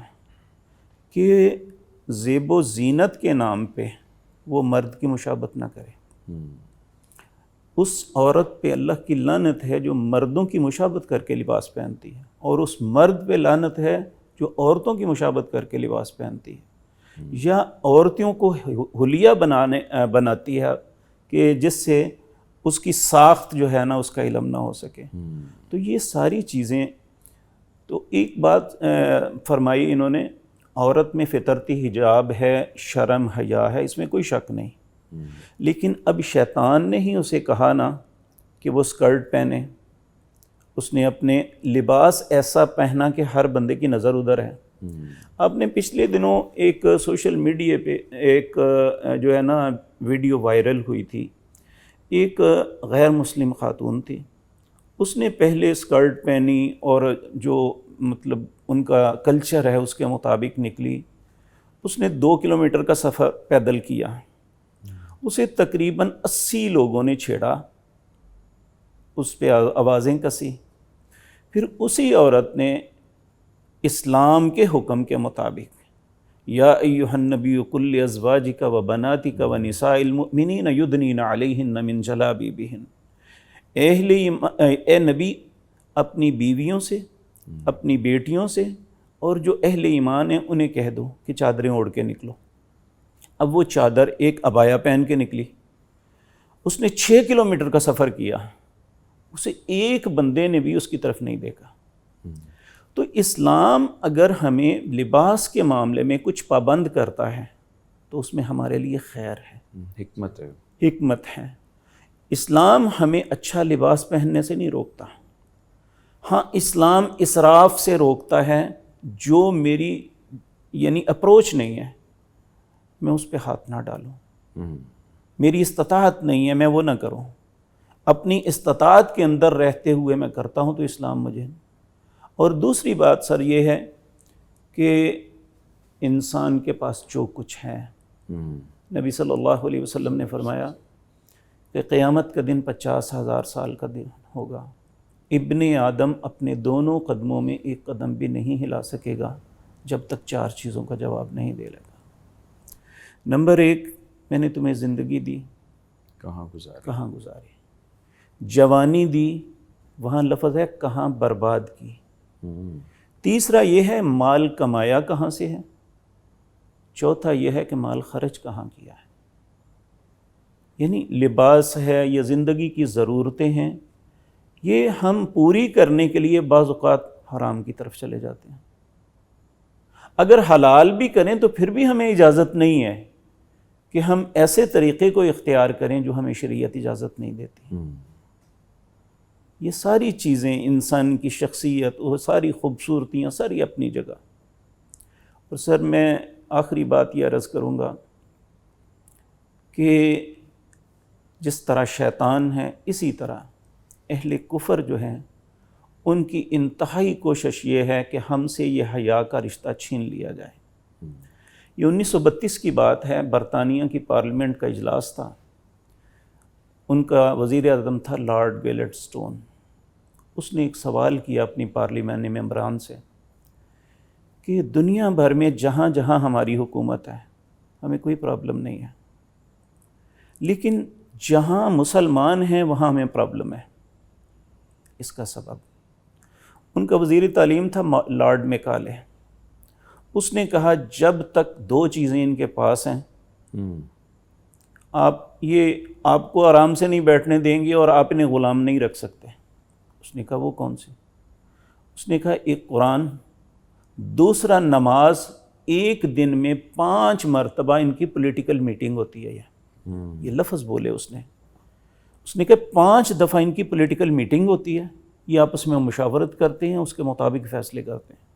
کہ زیب و زینت کے نام پہ وہ مرد کی مشابہت نہ کرے. اس عورت پہ اللہ کی لعنت ہے جو مردوں کی مشابہت کر کے لباس پہنتی ہے، اور اس مرد پہ لعنت ہے جو عورتوں کی مشابہت کر کے لباس پہنتی ہے یا عورتوں کو حلیہ بناتی ہے کہ جس سے اس کی ساخت جو ہے نا اس کا علم نہ ہو سکے. تو یہ ساری چیزیں. تو ایک بات فرمائی انہوں نے، عورت میں فطرتی حجاب ہے، شرم حیا ہے، اس میں کوئی شک نہیں. لیکن اب شیطان نے ہی اسے کہا نا کہ وہ اسکرٹ پہنے، اس نے اپنے لباس ایسا پہنا کہ ہر بندے کی نظر ادھر ہے. آپ نے پچھلے دنوں ایک سوشل میڈیا پہ ایک جو ہے نا ویڈیو وائرل ہوئی تھی. ایک غیر مسلم خاتون تھی، اس نے پہلے اسکرٹ پہنی اور جو مطلب ان کا کلچر ہے اس کے مطابق نکلی. اس نے 2 کلومیٹر کا سفر پیدل کیا. اسے تقریباً 80 لوگوں نے چھیڑا، اس پہ آوازیں کسی. پھر اسی عورت نے اسلام کے حکم کے مطابق یا ایھا النبی قل لازواجک و بناتک و نساء المؤمنین یدنین علیہن من جلابیبہن، اے نبی اپنی بیویوں سے، اپنی بیٹیوں سے اور جو اہل ایمان ہیں انہیں کہہ دو کہ چادریں اوڑھ کے نکلو. اب وہ چادر ایک عبایا پہن کے نکلی. اس نے 6 کلومیٹر کا سفر کیا، اسے ایک بندے نے بھی اس کی طرف نہیں دیکھا. تو اسلام اگر ہمیں لباس کے معاملے میں کچھ پابند کرتا ہے تو اس میں ہمارے لیے خیر ہے، حکمت ہے۔ اسلام ہمیں اچھا لباس پہننے سے نہیں روکتا، ہاں اسلام اسراف سے روکتا ہے، جو میری یعنی اپروچ نہیں ہے میں اس پہ ہاتھ نہ ڈالوں، میری استطاعت نہیں ہے میں وہ نہ کروں، اپنی استطاعت کے اندر رہتے ہوئے میں کرتا ہوں تو اسلام مجھے۔ اور دوسری بات سر یہ ہے کہ انسان کے پاس جو کچھ ہے، نبی صلی اللہ علیہ وسلم نے فرمایا کہ قیامت کا دن 50,000 سال کا دن ہوگا، ابن آدم اپنے دونوں قدموں میں ایک قدم بھی نہیں ہلا سکے گا جب تک 4 چیزوں کا جواب نہیں دے لے گا۔ نمبر 1، میں نے تمہیں زندگی دی، کہاں گزاری، جوانی دی، وہاں لفظ ہے کہاں برباد کی، تیسرا یہ ہے مال کمایا کہاں سے ہے، چوتھا یہ ہے کہ مال خرچ کہاں کیا ہے۔ یعنی لباس ہے یا زندگی کی ضرورتیں ہیں، یہ ہم پوری کرنے کے لیے بعض اوقات حرام کی طرف چلے جاتے ہیں۔ اگر حلال بھی کریں تو پھر بھی ہمیں اجازت نہیں ہے کہ ہم ایسے طریقے کو اختیار کریں جو ہمیں شریعت اجازت نہیں دیتی۔ یہ ساری چیزیں انسان کی شخصیت، وہ ساری خوبصورتیاں ساری اپنی جگہ۔ اور سر میں آخری بات یہ عرض کروں گا کہ جس طرح شیطان ہے اسی طرح اہل کفر جو ہیں ان کی انتہائی کوشش یہ ہے کہ ہم سے یہ حیا کا رشتہ چھین لیا جائے۔ یہ 1932 کی بات ہے، برطانیہ کی پارلیمنٹ کا اجلاس تھا، ان کا وزیر اعظم تھا لارڈ گیلٹ سٹون۔ اس نے ایک سوال کیا اپنی پارلیمانی ممبران سے کہ دنیا بھر میں جہاں جہاں ہماری حکومت ہے ہمیں کوئی پرابلم نہیں ہے، لیکن جہاں مسلمان ہیں وہاں ہمیں پرابلم ہے، اس کا سبب؟ ان کا وزیر تعلیم تھا لارڈ میکالے۔ اس نے کہا جب تک 2 چیزیں ان کے پاس ہیں آپ کو آرام سے نہیں بیٹھنے دیں گے اور آپ انہیں غلام نہیں رکھ سکتے۔ اس نے کہا وہ کون سی؟ اس نے کہا ایک قرآن، دوسرا نماز، ایک دن میں 5 مرتبہ ان کی پولیٹیکل میٹنگ ہوتی ہے۔ یہ لفظ بولے اس نے کہا 5 دفعہ ان کی پولیٹیکل میٹنگ ہوتی ہے، یہ آپس میں مشاورت کرتے ہیں، اس کے مطابق فیصلے کرتے ہیں۔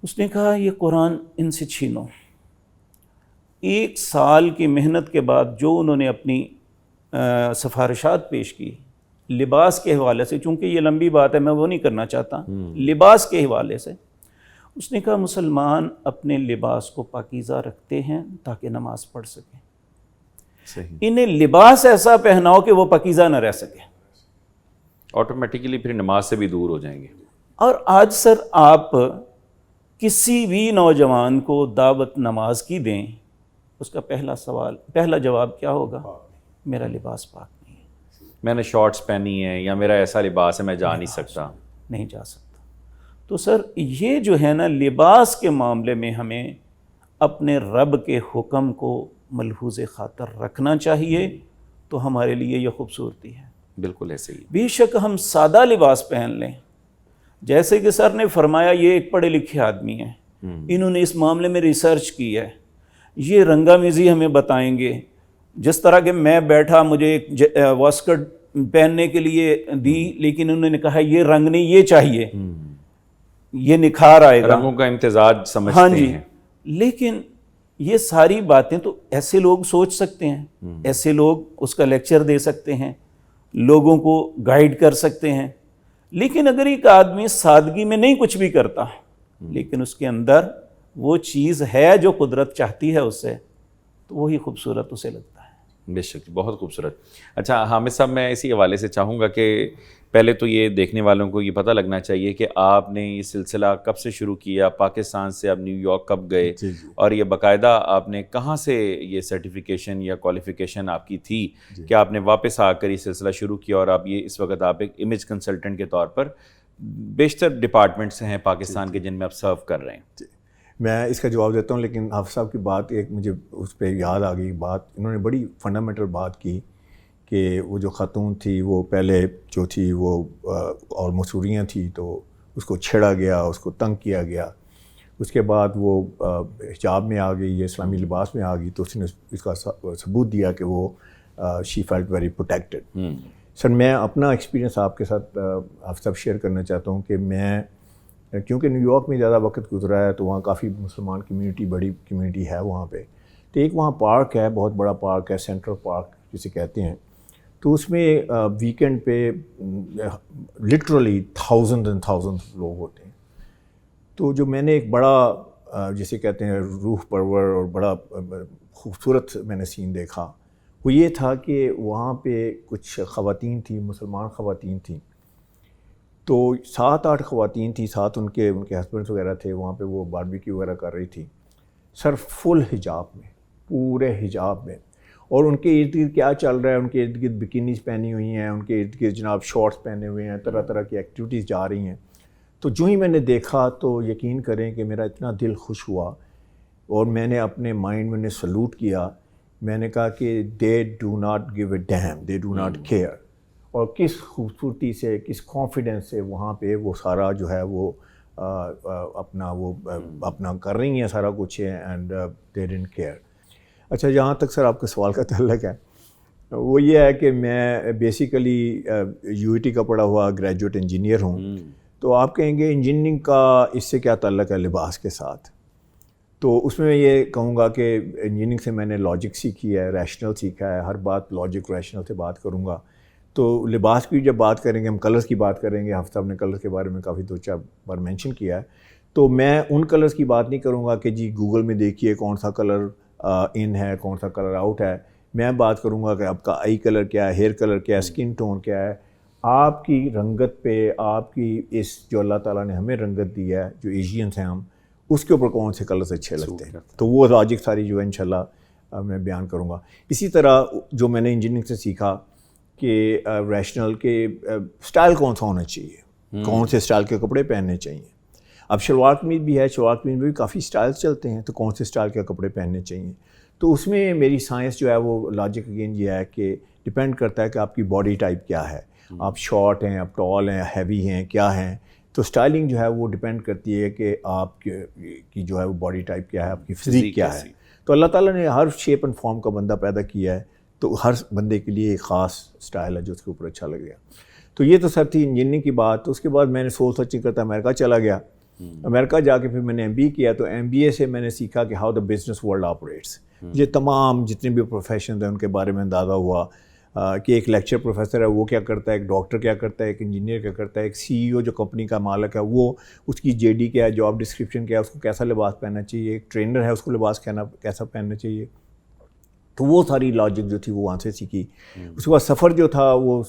اس نے کہا یہ قرآن ان سے چھینو۔ 1 سال کی محنت کے بعد جو انہوں نے اپنی سفارشات پیش کی لباس کے حوالے سے، چونکہ یہ لمبی بات ہے میں وہ نہیں کرنا چاہتا، لباس کے حوالے سے اس نے کہا مسلمان اپنے لباس کو پاکیزہ رکھتے ہیں تاکہ نماز پڑھ سکیں، انہیں لباس ایسا پہناؤ کہ وہ پاکیزہ نہ رہ سکے، آٹومیٹیکلی پھر نماز سے بھی دور ہو جائیں گے۔ اور آج سر آپ کسی بھی نوجوان کو دعوت نماز کی دیں، اس کا پہلا جواب کیا ہوگا؟ میرا لباس پاک نہیں ہے، میں نے شارٹس پہنی ہے یا میرا ایسا لباس ہے میں جا نہیں سکتا، نہیں جا سکتا۔ تو سر یہ جو ہے نا لباس کے معاملے میں ہمیں اپنے رب کے حکم کو ملحوظ خاطر رکھنا چاہیے، تو ہمارے لیے یہ خوبصورتی ہے۔ بالکل ایسے ہی، بے شک ہم سادہ لباس پہن لیں، جیسے کہ سر نے فرمایا یہ ایک پڑھے لکھے آدمی ہیں، انہوں نے اس معاملے میں ریسرچ کی ہے، یہ رنگا میزی ہمیں بتائیں گے۔ جس طرح کہ میں بیٹھا مجھے ایک واسکٹ پہننے کے لیے دی، لیکن انہوں نے کہا یہ رنگ نہیں، یہ چاہیے، یہ نکھار آئے گا، رنگوں کا امتزاج سمجھتے ہاں جی۔ ہیں۔ لیکن یہ ساری باتیں تو ایسے لوگ سوچ سکتے ہیں، ایسے لوگ اس کا لیکچر دے سکتے ہیں، لوگوں کو گائیڈ کر سکتے ہیں۔ لیکن اگر ایک آدمی سادگی میں نہیں کچھ بھی کرتا لیکن اس کے اندر وہ چیز ہے جو قدرت چاہتی ہے اس سے، تو وہی خوبصورت اسے لگتا ہے۔ بے شک، بہت خوبصورت۔ اچھا حامد صاحب، میں اسی حوالے سے چاہوں گا کہ پہلے تو یہ دیکھنے والوں کو یہ پتہ لگنا چاہیے کہ آپ نے یہ سلسلہ کب سے شروع کیا، پاکستان سے آپ نیو یارک کب گئے، اور یہ باقاعدہ آپ نے کہاں سے یہ سرٹیفیکیشن یا کوالیفیکیشن آپ کی تھی کہ آپ نے واپس آ کر یہ سلسلہ شروع کیا، اور آپ یہ اس وقت آپ ایک امیج کنسلٹنٹ کے طور پر بیشتر ڈپارٹمنٹس ہیں پاکستان کے جن میں آپ سرو کر رہے ہیں؟ میں اس کا جواب دیتا ہوں، لیکن حافظ صاحب کی بات ایک مجھے اس پہ یاد آ گئی بات، انہوں نے بڑی فنڈامنٹل بات کی کہ وہ جو خاتون تھی وہ پہلے جو تھی وہ اور مسوریاں تھیں تو اس کو چھیڑا گیا, اس کو تنگ کیا گیا, اس کے بعد وہ حجاب میں آ گئی, اسلامی لباس میں آ گئی, تو اس نے اس کا ثبوت دیا کہ وہ شی فیلٹ ویری پروٹیکٹڈ. سر میں اپنا ایکسپیرینس آپ کے ساتھ آپ سب شیئر کرنا چاہتا ہوں کہ میں کیونکہ نیو یارک میں زیادہ وقت گزرا ہے تو وہاں کافی مسلمان کمیونٹی, بڑی کمیونٹی ہے وہاں پہ. تو ایک وہاں پارک ہے, بہت بڑا پارک ہے, سینٹرل پارک جسے کہتے ہیں. تو اس میں ویکینڈ پہ لٹرلی تھاؤزنڈ اینڈ تھاؤزنڈ لوگ ہوتے ہیں. تو جو میں نے ایک بڑا جسے کہتے ہیں روح پرور اور بڑا خوبصورت میں نے سین دیکھا, وہ یہ تھا کہ وہاں پہ کچھ خواتین تھیں, مسلمان خواتین تھیں. تو 7-8 خواتین تھیں, ساتھ ان کے ہسبینڈس وغیرہ تھے. وہاں پہ وہ باربیکیو وغیرہ کر رہی تھی, سر فل حجاب میں, پورے حجاب میں. اور ان کے ارد گرد کیا چل رہا ہے, ان کے ارد گرد بکینیز پہنی ہوئی ہیں, ان کے ارد گرد جناب شارٹس پہنے ہوئے ہیں, طرح طرح کی ایکٹیویٹیز جا رہی ہیں. تو جو ہی میں نے دیکھا تو یقین کریں کہ میرا اتنا دل خوش ہوا, اور میں نے اپنے مائنڈ میں نے سلوٹ کیا. میں نے کہا کہ they do not give a damn, they do not care. اور کس خوبصورتی سے, کس کانفیڈنس سے وہاں پہ وہ سارا جو ہے وہ اپنا کر رہی ہیں سارا کچھ, اینڈ دے ڈنٹ کیئر. اچھا, جہاں تک سر آپ کے سوال کا تعلق ہے وہ یہ ہے کہ میں بیسیکلی یو ای ٹی کا پڑھا ہوا گریجویٹ انجینئر ہوں. تو آپ کہیں گے انجینئرنگ کا اس سے کیا تعلق ہے لباس کے ساتھ؟ تو اس میں یہ کہوں گا کہ انجینئرنگ سے میں نے لاجک سیکھی ہے, ریشنل سیکھا ہے, ہر بات لاجک ریشنل سے بات کروں گا. تو لباس کی جب بات کریں گے, ہم کلرز کی بات کریں گے, حافظ صاحب نے کلرز کے بارے میں کافی 2-4 بار مینشن کیا ہے. تو میں ان کلرز کی بات نہیں کروں گا کہ جی گوگل میں دیکھیے کون سا کلر ان ہے, کون سا کلر آؤٹ ہے. میں بات کروں گا کہ آپ کا آئی کلر کیا ہے, ہیئر کلر کیا ہے, اسکن ٹون کیا ہے, آپ کی رنگت پہ, آپ کی اس جو اللہ تعالیٰ نے ہمیں رنگت دی ہے, جو ایشینس ہیں ہم, اس کے اوپر کون سے کلرز اچھے لگتے ہیں. تو وہ لاجک ساری جو ہے انشاءاللہ میں بیان کروں گا. اسی طرح جو میں نے انجینئرنگ سے سیکھا کہ ریشنل کے سٹائل کون سا ہونا چاہیے, کون سے سٹائل کے کپڑے پہننے چاہیے. اب شلوار قمیض بھی ہے, شلوار قمیض میں بھی کافی سٹائلز چلتے ہیں, تو کون سے سٹائل کے کپڑے پہننے چاہیے. تو اس میں میری سائنس جو ہے وہ لاجک اگین یہ ہے کہ ڈپینڈ کرتا ہے کہ آپ کی باڈی ٹائپ کیا ہے, آپ شارٹ ہیں, آپ ٹال ہیں, ہیوی ہیں, کیا ہیں. تو سٹائلنگ جو ہے وہ ڈپینڈ کرتی ہے کہ آپ کی جو ہے وہ باڈی ٹائپ کیا ہے, آپ کی فزیک کیا ہے. تو اللہ تعالیٰ نے ہر شیپ اینڈ فارم کا بندہ پیدا کیا ہے, تو ہر بندے کے لیے ایک خاص سٹائل ہے جو اس کے اوپر اچھا لگے گا. تو یہ تو سر تھی انجینئرنگ کی بات. تو اس کے بعد میں نے سول سرچنگ کرتا امریکہ چلا گیا. امریکہ جا کے پھر میں نے ایم بی اے کیا. تو ایم بی اے سے میں نے سیکھا کہ how the business world operates. یہ تمام جتنے بھی پروفیشنز ہیں ان کے بارے میں اندازہ ہوا کہ ایک لیکچر پروفیسر ہے وہ کیا کرتا ہے, ایک ڈاکٹر کیا کرتا ہے, ایک انجینئر کیا کرتا ہے, ایک سی ای او جو کمپنی کا مالک ہے وہ اس کی جے ڈی کیا ہے, جاب ڈسکرپشن کیا ہے, اس کو کیسا لباس پہننا چاہیے, ایک ٹرینر ہے اس کو لباس کیسا پہننا چاہیے. تو وہ ساری لاجک جو تھی وہ وہاں سے سیکھی. اس کے بعد سفر جو تھا وہ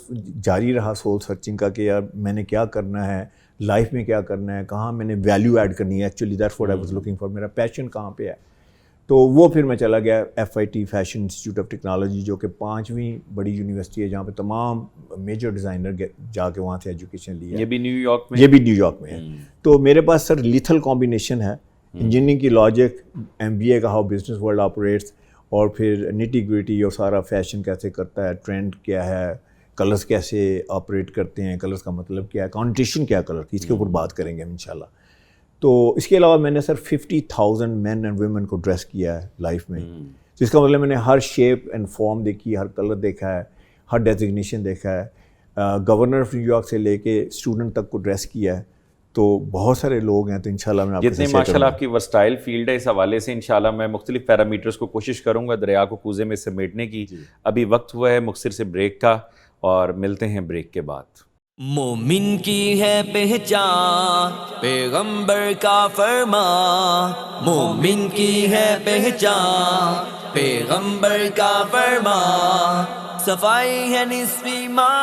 جاری رہا سول سرچنگ کا کہ یار میں نے کیا کرنا ہے لائف میں, کیا کرنا ہے, کہاں میں نے ویلیو ایڈ کرنی ہے. Actually that's what I was looking for, میرا پیشن کہاں پہ ہے. تو وہ پھر میں چلا گیا FIT fashion institute of technology, جو کہ 5ویں بڑی یونیورسٹی ہے جہاں پہ تمام میجر ڈیزائنر جا کے وہاں سے ایجوکیشن لی ہے. یہ بھی نیو یارک میں, یہ بھی نیو یارک میں ہے. تو میرے پاس سر لیتھل کمبینیشن ہے, انجینئرنگ کی لاجک, MBA کا ہاؤ بزنس ورلڈ آپریٹس, اور پھر نیٹی گریٹی اور سارا فیشن کیسے کرتا ہے, ٹرینڈ کیا ہے, کلرز کیسے آپریٹ کرتے ہیں, کلرز کا مطلب کیا ہے, کانٹیشن کیا کلر کی, اس کے اوپر بات کریں گے ہم انشاءاللہ. تو اس کے علاوہ میں نے سر 50,000 مین اینڈ ویمن کو ڈریس کیا ہے لائف میں. جس کا مطلب میں نے ہر شیپ اینڈ فارم دیکھی, ہر کلر دیکھا ہے, ہر ڈیزگنیشن دیکھا ہے. گورنر آف نیو یارک سے لے کے اسٹوڈنٹ تک کو ڈریس کیا ہے. تو بہت سارے لوگ ہیں, تو انشاءاللہ میں آپ کو جتنے ماشاءاللہ آپ کی ورسٹائل فیلڈ ہے, اس حوالے سے انشاءاللہ میں مختلف پیرامیٹرز کو کوشش کروں گا دریا کو کوزے میں سمیٹنے کی. ابھی وقت ہوا ہے مختصر سے بریک کا, اور ملتے ہیں بریک کے بعد. مومن کی ہے پہچان پیغمبر کا فرمان, مومن کی ہے پہچان پیغمبر کا فرمان, صفائی ہے نصف ایمان,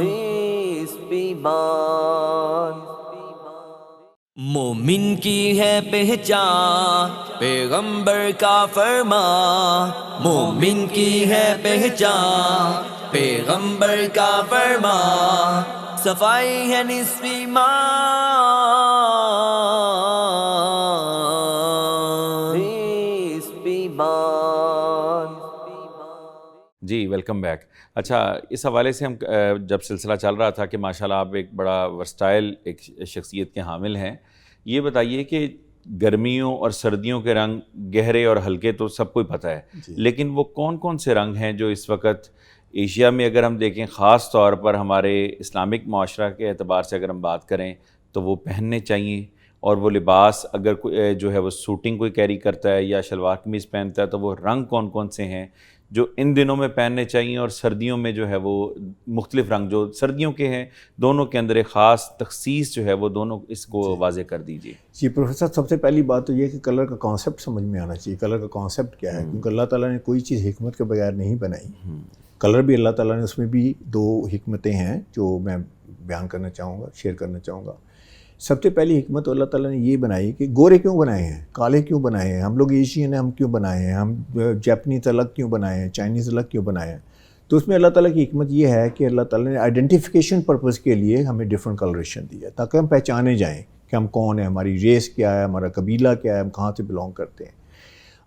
نصف ایمان. مومن کی ہے پہچان پیغمبر کا فرمان, مومن کی ہے پہچان پیغمبر کا فرمان, صفائی ہے نصف ایمان, نصف ایمان. Welcome back. اچھا, اس حوالے سے ہم جب سلسلہ چل رہا تھا کہ ماشاءاللہ آپ ایک بڑا ورسٹائل ایک شخصیت کے حامل ہیں, یہ بتائیے کہ گرمیوں اور سردیوں کے رنگ گہرے اور ہلکے تو سب کو ہی پتہ ہے, لیکن وہ کون کون سے رنگ ہیں جو اس وقت ایشیا میں اگر ہم دیکھیں, خاص طور پر ہمارے اسلامک معاشرہ کے اعتبار سے اگر ہم بات کریں تو وہ پہننے چاہیے, اور وہ لباس اگر کوئی جو ہے وہ سوٹنگ کوئی کیری کرتا ہے یا شلوار قمیض پہنتا ہے تو وہ رنگ کون کون سے ہیں جو ان دنوں میں پہننے چاہیے, اور سردیوں میں جو ہے وہ مختلف رنگ جو سردیوں کے ہیں دونوں کے اندر ایک خاص تخصیص جو ہے وہ دونوں اس کو واضح کر دیجیے. جی پروفیسر, سب سے پہلی بات تو یہ کہ کلر کا کانسیپٹ سمجھ میں آنا چاہیے. کلر کا کانسیپٹ کیا ہے, کیونکہ اللہ تعالیٰ نے کوئی چیز حکمت کے بغیر نہیں بنائی. کلر بھی اللہ تعالیٰ نے, اس میں بھی 2 حکمتیں ہیں جو میں بیان کرنا چاہوں گا, شیئر کرنا چاہوں گا. سب سے پہلی حکمت اللہ تعالیٰ نے یہ بنائی کہ گورے کیوں بنائے ہیں, کالے کیوں بنائے ہیں, ہم لوگ ایشین ہیں ہم کیوں بنائے ہیں, ہم جاپنیز الگ کیوں بنائے ہیں, چائنیز الگ کیوں بنائے ہیں. تو اس میں اللہ تعالیٰ کی حکمت یہ ہے کہ اللہ تعالیٰ نے آئیڈینٹیفیکیشن پرپز کے لیے ہمیں ڈفرینٹ کلریشن دی ہے تاکہ ہم پہچانے جائیں کہ ہم کون ہیں, ہماری ریس کیا ہے, ہمارا قبیلہ کیا ہے, ہم کہاں سے بلانگ کرتے ہیں.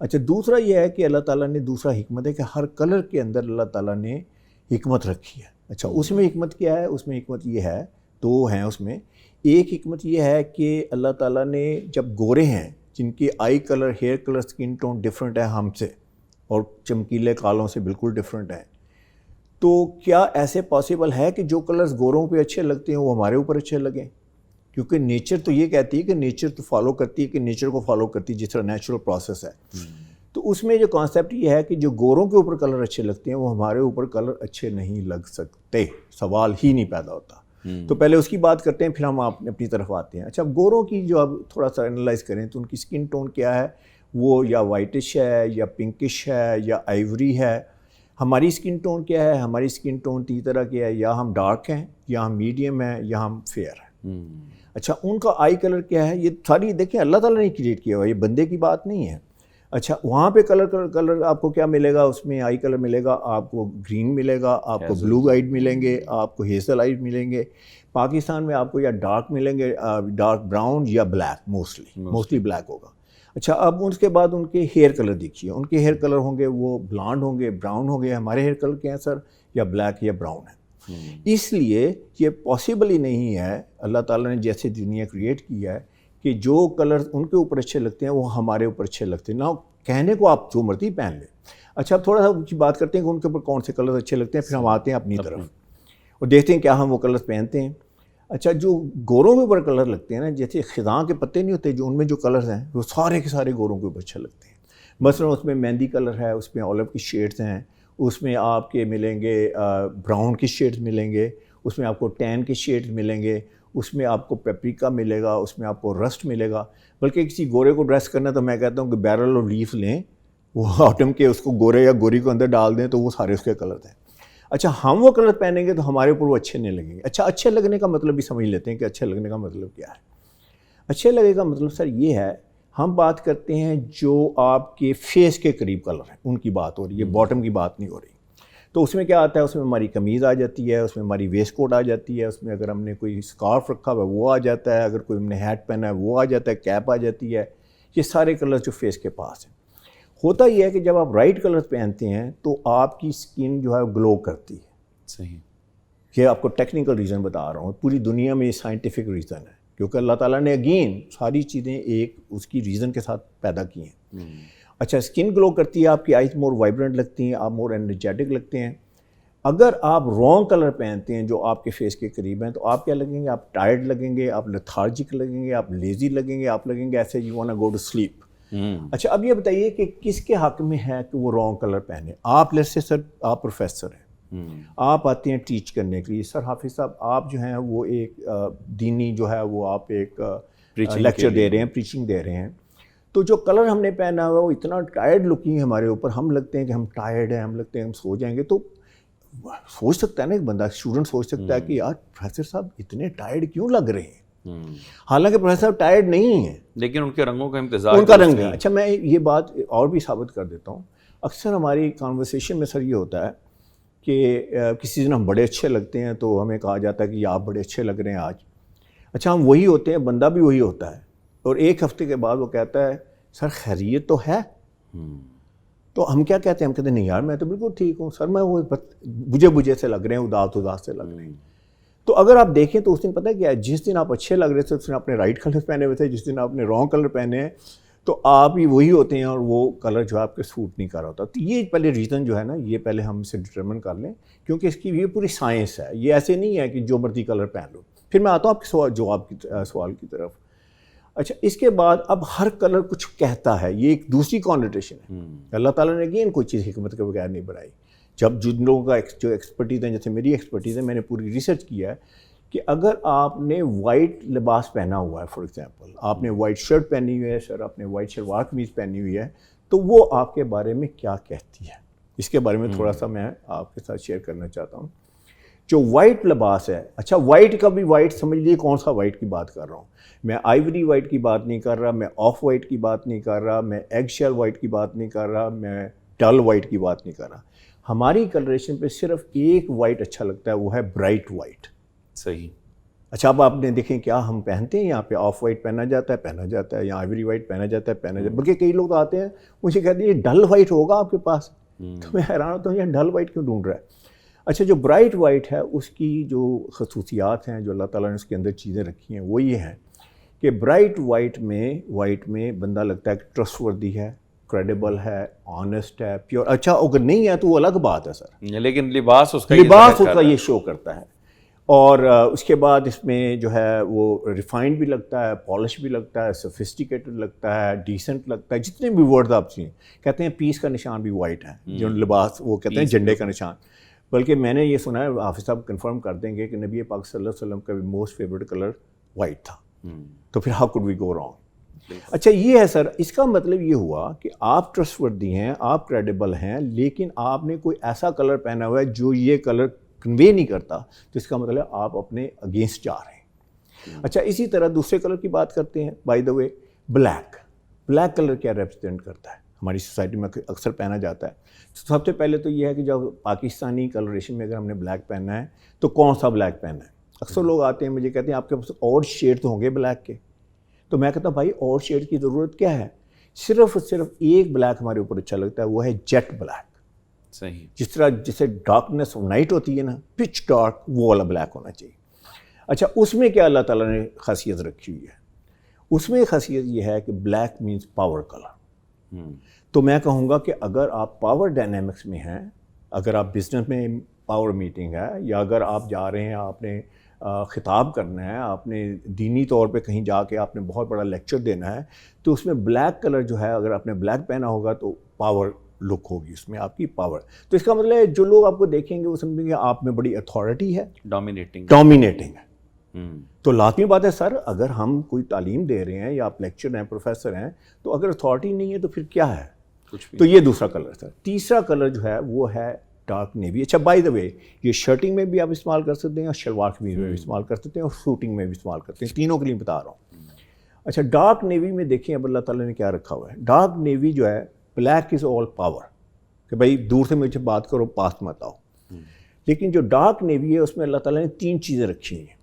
اچھا, دوسرا یہ ہے کہ اللہ تعالیٰ نے دوسرا حکمت ہے کہ ہر کلر کے اندر اللہ تعالیٰ نے حکمت رکھی ہے. اچھا, اس میں حکمت کیا ہے, اس میں حکمت یہ ہے, 2 ہیں اس میں. ایک حکمت یہ ہے کہ اللہ تعالیٰ نے جب گورے ہیں جن کے آئی کلر, ہیئر کلر, سکن ٹون ڈفرینٹ ہے ہم سے اور چمکیلے کالوں سے بالکل ڈفرینٹ ہیں, تو کیا ایسے پاسبل ہے کہ جو کلرز گوروں پہ اچھے لگتے ہیں وہ ہمارے اوپر اچھے لگیں؟ کیونکہ نیچر تو یہ کہتی ہے کہ نیچر تو فالو کرتی ہے کہ نیچر کو فالو کرتی ہے جس طرح نیچرل پروسیس ہے. تو اس میں جو کانسیپٹ یہ ہے کہ جو گوروں کے اوپر کلر اچھے لگتے ہیں وہ ہمارے اوپر کلر اچھے نہیں لگ سکتے, سوال ہی نہیں پیدا ہوتا. تو پہلے اس کی بات کرتے ہیں پھر ہم اپنی طرف آتے ہیں. اچھا, گوروں کی جو اب تھوڑا سا انالائز کریں تو ان کی سکن ٹون کیا ہے, وہ یا وائٹش ہے یا پنکش ہے یا آئیوری ہے. ہماری سکن ٹون کیا ہے, ہماری سکن ٹون 3 طرح کی ہے, یا ہم ڈارک ہیں یا ہم میڈیم ہیں یا ہم فیئر ہیں. اچھا, ان کا آئی کلر کیا ہے, یہ ساری دیکھیں اللہ تعالیٰ نے کریٹ کیا ہوا, یہ بندے کی بات نہیں ہے. اچھا, وہاں پہ کلر آپ کو کیا ملے گا, اس میں آئی کلر ملے گا, آپ کو گرین ملے گا, آپ کو بلو آئیڈ ملیں گے, آپ کو ہیزل آئیڈ ملیں گے. پاکستان میں آپ کو یا ڈارک ملیں گے, ڈارک براؤن یا بلیک, موسٹلی بلیک ہوگا. اچھا, اب اس کے بعد ان کے ہیئر کلر دیکھیے, ان کے ہیئر کلر ہوں گے وہ بلانڈ ہوں گے, براؤن ہوں گے. ہمارے ہیئر کلر کیا ہیں سر, یا بلیک یا براؤن ہے. اس لیے یہ پاسبل ہی نہیں ہے, اللہ تعالیٰ نے جیسے دنیا کریٹ کی ہے کہ جو کلر ان کے اوپر اچھے لگتے ہیں وہ ہمارے اوپر اچھے لگتے ہیں. نہ کہنے کو آپ جو مرضی پہن لیں. اچھا, اب تھوڑا سا بات کرتے ہیں کہ ان کے اوپر کون سے کلر اچھے لگتے ہیں, پھر ہم آتے ہیں اپنی طرف اور دیکھتے ہیں کیا ہم وہ کلر پہنتے ہیں. اچھا, جو گوروں کے اوپر کلر لگتے ہیں نا, جیسے خزاں کے پتے نہیں ہوتے, جو ان میں جو کلرز ہیں وہ سارے کے سارے گوروں کے اوپر اچھے لگتے ہیں. مثلا اس میں مہندی کلر ہے, اس میں اولیو کی شیڈز ہیں, اس میں آپ کے ملیں گے براؤن کی شیڈز ملیں گے, اس میں آپ کو ٹین کے شیڈز ملیں گے, اس میں آپ کو پیپریکا ملے گا, اس میں آپ کو رسٹ ملے گا. بلکہ کسی گورے کو ڈریس کرنا تو میں کہتا ہوں کہ بیرل اور لیف لیں, وہ آٹم کے اس کو گورے یا گوری کو اندر ڈال دیں تو وہ سارے اس کے کلر ہیں. اچھا, ہم وہ کلر پہنیں گے تو ہمارے اوپر وہ اچھے نہیں لگیں گے. اچھا, اچھے لگنے کا مطلب بھی سمجھ لیتے ہیں کہ اچھے لگنے کا مطلب کیا ہے. اچھے لگے کا مطلب سر یہ ہے, ہم بات کرتے ہیں جو آپ کے فیس کے قریب کلر ہیں ان کی بات ہو رہی ہے, باٹم کی بات نہیں ہو رہی. تو اس میں کیا آتا ہے, اس میں ہماری قمیض آ جاتی ہے, اس میں ہماری ویسٹ کوٹ آ جاتی ہے, اس میں اگر ہم نے کوئی اسکارف رکھا ہوا ہے وہ آ جاتا ہے, اگر کوئی ہم نے ہیٹ پہنا ہے وہ آ جاتا ہے, کیپ آ جاتی ہے. یہ سارے کلر جو فیس کے پاس ہیں. ہوتا یہ ہے کہ جب آپ رائٹ کلر پہنتے ہیں تو آپ کی سکن جو ہے گلو کرتی ہے. صحیح, یہ آپ کو ٹیکنیکل ریزن بتا رہا ہوں, پوری دنیا میں یہ سائنٹیفک ریزن ہے, کیونکہ اللہ تعالیٰ نے اگین ساری چیزیں ایک اس کی ریزن کے ساتھ پیدا کی ہیں. اچھا, سکن گلو کرتی ہے, آپ کی آئیز مور وائبرنٹ لگتی ہیں, آپ مور انرجیٹک لگتے ہیں. اگر آپ رانگ کلر پہنتے ہیں جو آپ کے فیس کے قریب ہیں تو آپ کیا لگیں گے, آپ ٹائرڈ لگیں گے, آپ لیتھارجک لگیں گے, آپ لیزی لگیں گے, آپ لگیں گے ایسے you want to go to sleep. اچھا, اب یہ بتائیے کہ کس کے حق میں ہے کہ وہ رانگ کلر پہنے. آپ لیٹ سے سر آپ پروفیسر ہیں, آپ آتے ہیں ٹیچ کرنے کے لیے. سر حافظ صاحب آپ جو ہیں وہ ایک دینی جو ہے وہ آپ ایک لیکچر دے رہے ہیں, پریچنگ دے رہے ہیں. تو جو کلر ہم نے پہنا ہوا ہے وہ اتنا ٹائرڈ لکنگ ہے ہمارے اوپر, ہم لگتے ہیں کہ ہم ٹائرڈ ہیں, ہم لگتے ہیں ہم سو جائیں گے. تو سوچ سکتا ہے نا ایک بندہ, اسٹوڈنٹ سوچ سکتا ہے کہ یار پروفیسر صاحب اتنے ٹائرڈ کیوں لگ رہے ہیں, حالانکہ پروفیسر صاحب ٹائرڈ نہیں ہیں, لیکن ان کے رنگوں کا امتزاج, ان کا رنگ ہے. اچھا, میں یہ بات اور بھی ثابت کر دیتا ہوں. اکثر ہماری کانورسیشن میں سر یہ ہوتا ہے کہ کسی دن ہم بڑے اچھے لگتے ہیں تو ہمیں کہا جاتا ہے کہ یہ آپ بڑے اچھے لگ رہے ہیں آج. اچھا, ہم وہی ہوتے ہیں, بندہ بھی وہی ہوتا ہے, اور ایک ہفتے کے بعد وہ کہتا ہے سر خیریت تو ہے. تو ہم کیا کہتے ہیں؟ ہم کہتے ہیں نہیں یار میں تو بالکل ٹھیک ہوں سر، میں وہ بجے سے لگ رہے ہیں، اداس سے لگ رہے ہیں. تو اگر آپ دیکھیں تو اس دن پتہ کیا ہے، جس دن آپ اچھے لگ رہے تھے اس دن آپ نے رائٹ کلر پہنے ہوئے تھے، جس دن آپ نے رانگ کلر پہنے ہیں تو آپ ہی وہی ہوتے ہیں اور وہ کلر جو ہے آپ کے سوٹ نہیں کر رہا ہوتا. تو یہ پہلے ریزن جو ہے نا، یہ پہلے ہم اسے ڈٹرمن کر لیں، کیونکہ اس کی یہ پوری سائنس ہے. یہ ایسے نہیں ہے کہ جو مرضی کلر پہن لو. پھر میں آتا ہوں آپ کے سوال کی طرف. اچھا اس کے بعد اب ہر کلر کچھ کہتا ہے، یہ ایک دوسری کانوٹیشن ہے. اللہ تعالیٰ نے اگین کوئی چیز حکمت کے بغیر نہیں بنائی. جب جن لوگوں کا جو ایکسپرٹیز ہے، جیسے میری ایکسپرٹیز ہے، میں نے پوری ریسرچ کیا ہے کہ اگر آپ نے وائٹ لباس پہنا ہوا ہے، فار ایگزامپل آپ نے وائٹ شرٹ پہنی ہوئی ہے سر، آپ نے وائٹ شلوار قمیض پہنی ہوئی ہے، تو وہ آپ کے بارے میں کیا کہتی ہے، اس کے بارے میں تھوڑا سا میں آپ کے ساتھ شیئر کرنا چاہتا ہوں. جو وائٹ لباس ہے، اچھا وائٹ کا بھی وائٹ سمجھ لیجیے کون سا وائٹ کی بات کر رہا ہوں میں. آئیوری وائٹ کی بات نہیں کر رہا میں، آف وائٹ کی بات نہیں کر رہا میں، ایگ شیل وائٹ کی بات نہیں کر رہا میں، ڈل وائٹ کی بات نہیں کر رہا. ہماری کلریشن پہ صرف ایک وائٹ اچھا لگتا ہے، وہ ہے برائٹ وائٹ. صحیح. اچھا اب آپ نے دیکھیں کیا ہم پہنتے ہیں یہاں پہ آف وائٹ پہنا جاتا ہے یا آئیوری وائٹ پہنا جاتا ہے بلکہ کئی لوگ آتے ہیں مجھے کہتے ہیں یہ ڈل وائٹ ہوگا آپ کے پاس، تو میں حیران ہوتا ہوں یہ ڈل وائٹ کیوں ڈھونڈ رہا ہے. اچھا جو برائٹ وائٹ ہے اس کی جو خصوصیات ہیں، جو اللہ تعالیٰ نے اس کے اندر چیزیں رکھی ہیں، وہ یہ ہیں کہ برائٹ وائٹ میں بندہ لگتا ہے کہ ٹرسٹ وردی ہے، کریڈیبل ہے، آنیسٹ ہے، پیور. اچھا اگر نہیں ہے تو وہ الگ بات ہے سر، لیکن لباس اس کا یہ شو کرتا ہے. اور اس کے بعد اس میں جو ہے وہ ریفائنڈ بھی لگتا ہے، پالش بھی لگتا ہے، سفسٹیکیٹڈ لگتا ہے، ڈیسنٹ لگتا ہے، جتنے بھی ورڈز آپ چاہیے. کہتے ہیں پیس کا نشان بھی وائٹ ہے، جو لباس وہ کہتے ہیں جھنڈے کا نشان. بلکہ میں نے یہ سنا ہے، حافظ صاحب کنفرم کر دیں گے کہ نبی پاک صلی اللہ علیہ وسلم کا بھی موسٹ فیوریٹ کلر وائٹ تھا. تو پھر how could we go wrong. اچھا یہ ہے سر، اس کا مطلب یہ ہوا کہ آپ ٹرسٹ وردی ہیں، آپ کریڈیبل ہیں، لیکن آپ نے کوئی ایسا کلر پہنا ہوا ہے جو یہ کلر کنوے نہیں کرتا، تو اس کا مطلب آپ اپنے اگینسٹ جا رہے ہیں. اچھا اسی طرح دوسرے کلر کی بات کرتے ہیں. By the way black colour کیا ریپرزینٹ کرتا ہے ہماری سوسائٹی میں اکثر پہنا جاتا ہے. سب سے پہلے تو یہ ہے کہ جب پاکستانی کلریشن میں اگر ہم نے بلیک پہننا ہے تو کون سا بلیک پہننا ہے. اکثر لوگ آتے ہیں مجھے کہتے ہیں آپ کے پاس اور شیڈ تو ہوں گے بلیک کے. تو میں کہتا ہوں بھائی اور شیڈ کی ضرورت کیا ہے، صرف ایک بلیک ہمارے اوپر اچھا لگتا ہے، وہ ہے جیٹ بلیک. صحیح. جس طرح جسے ڈارکنیس نائٹ ہوتی ہے نا، پچ ڈارک، وہ والا بلیک ہونا چاہیے. اچھا اس میں کیا اللہ تعالیٰ نے خاصیت رکھی ہوئی ہے؟ اس میں خاصیت یہ ہے کہ بلیک مینس پاور کلر. تو میں کہوں گا کہ اگر آپ پاور ڈائنامکس میں ہیں، اگر آپ بزنس میں پاور میٹنگ ہے، یا اگر آپ جا رہے ہیں آپ نے خطاب کرنا ہے، آپ نے دینی طور پہ کہیں جا کے آپ نے بہت بڑا لیکچر دینا ہے، تو اس میں بلیک کلر جو ہے اگر آپ نے بلیک پہنا ہوگا تو پاور لک ہوگی اس میں، آپ کی پاور. تو اس کا مطلب ہے جو لوگ آپ کو دیکھیں گے وہ سمجھیں گے آپ میں بڑی اتھارٹی ہے، ڈومینیٹنگ ہے. تو لازمی بات ہے سر، اگر ہم کوئی تعلیم دے رہے ہیں یا آپ لیکچر ہیں، پروفیسر ہیں، تو اگر اتھارٹی نہیں ہے تو پھر کیا ہے؟ تو یہ دوسرا کلر سر. تیسرا کلر جو ہے وہ ہے ڈارک نیوی. اچھا بائی دا وے یہ شرٹنگ میں بھی آپ استعمال کر سکتے ہیں، اور شلوار قمیض میں بھی استعمال کر سکتے ہیں، اور سوٹنگ میں بھی استعمال کرتے ہیں، تینوں کے لیے بتا رہا ہوں. اچھا ڈارک نیوی میں دیکھیں اب اللہ تعالیٰ نے کیا رکھا ہوا ہے. ڈارک نیوی جو ہے، بلیک از آل پاور، کہ بھائی دور سے مجھے بات کرو، پاس مت آؤ. لیکن جو ڈارک نیوی ہے اس میں اللہ تعالیٰ نے تین چیزیں رکھی ہوئی ہیں.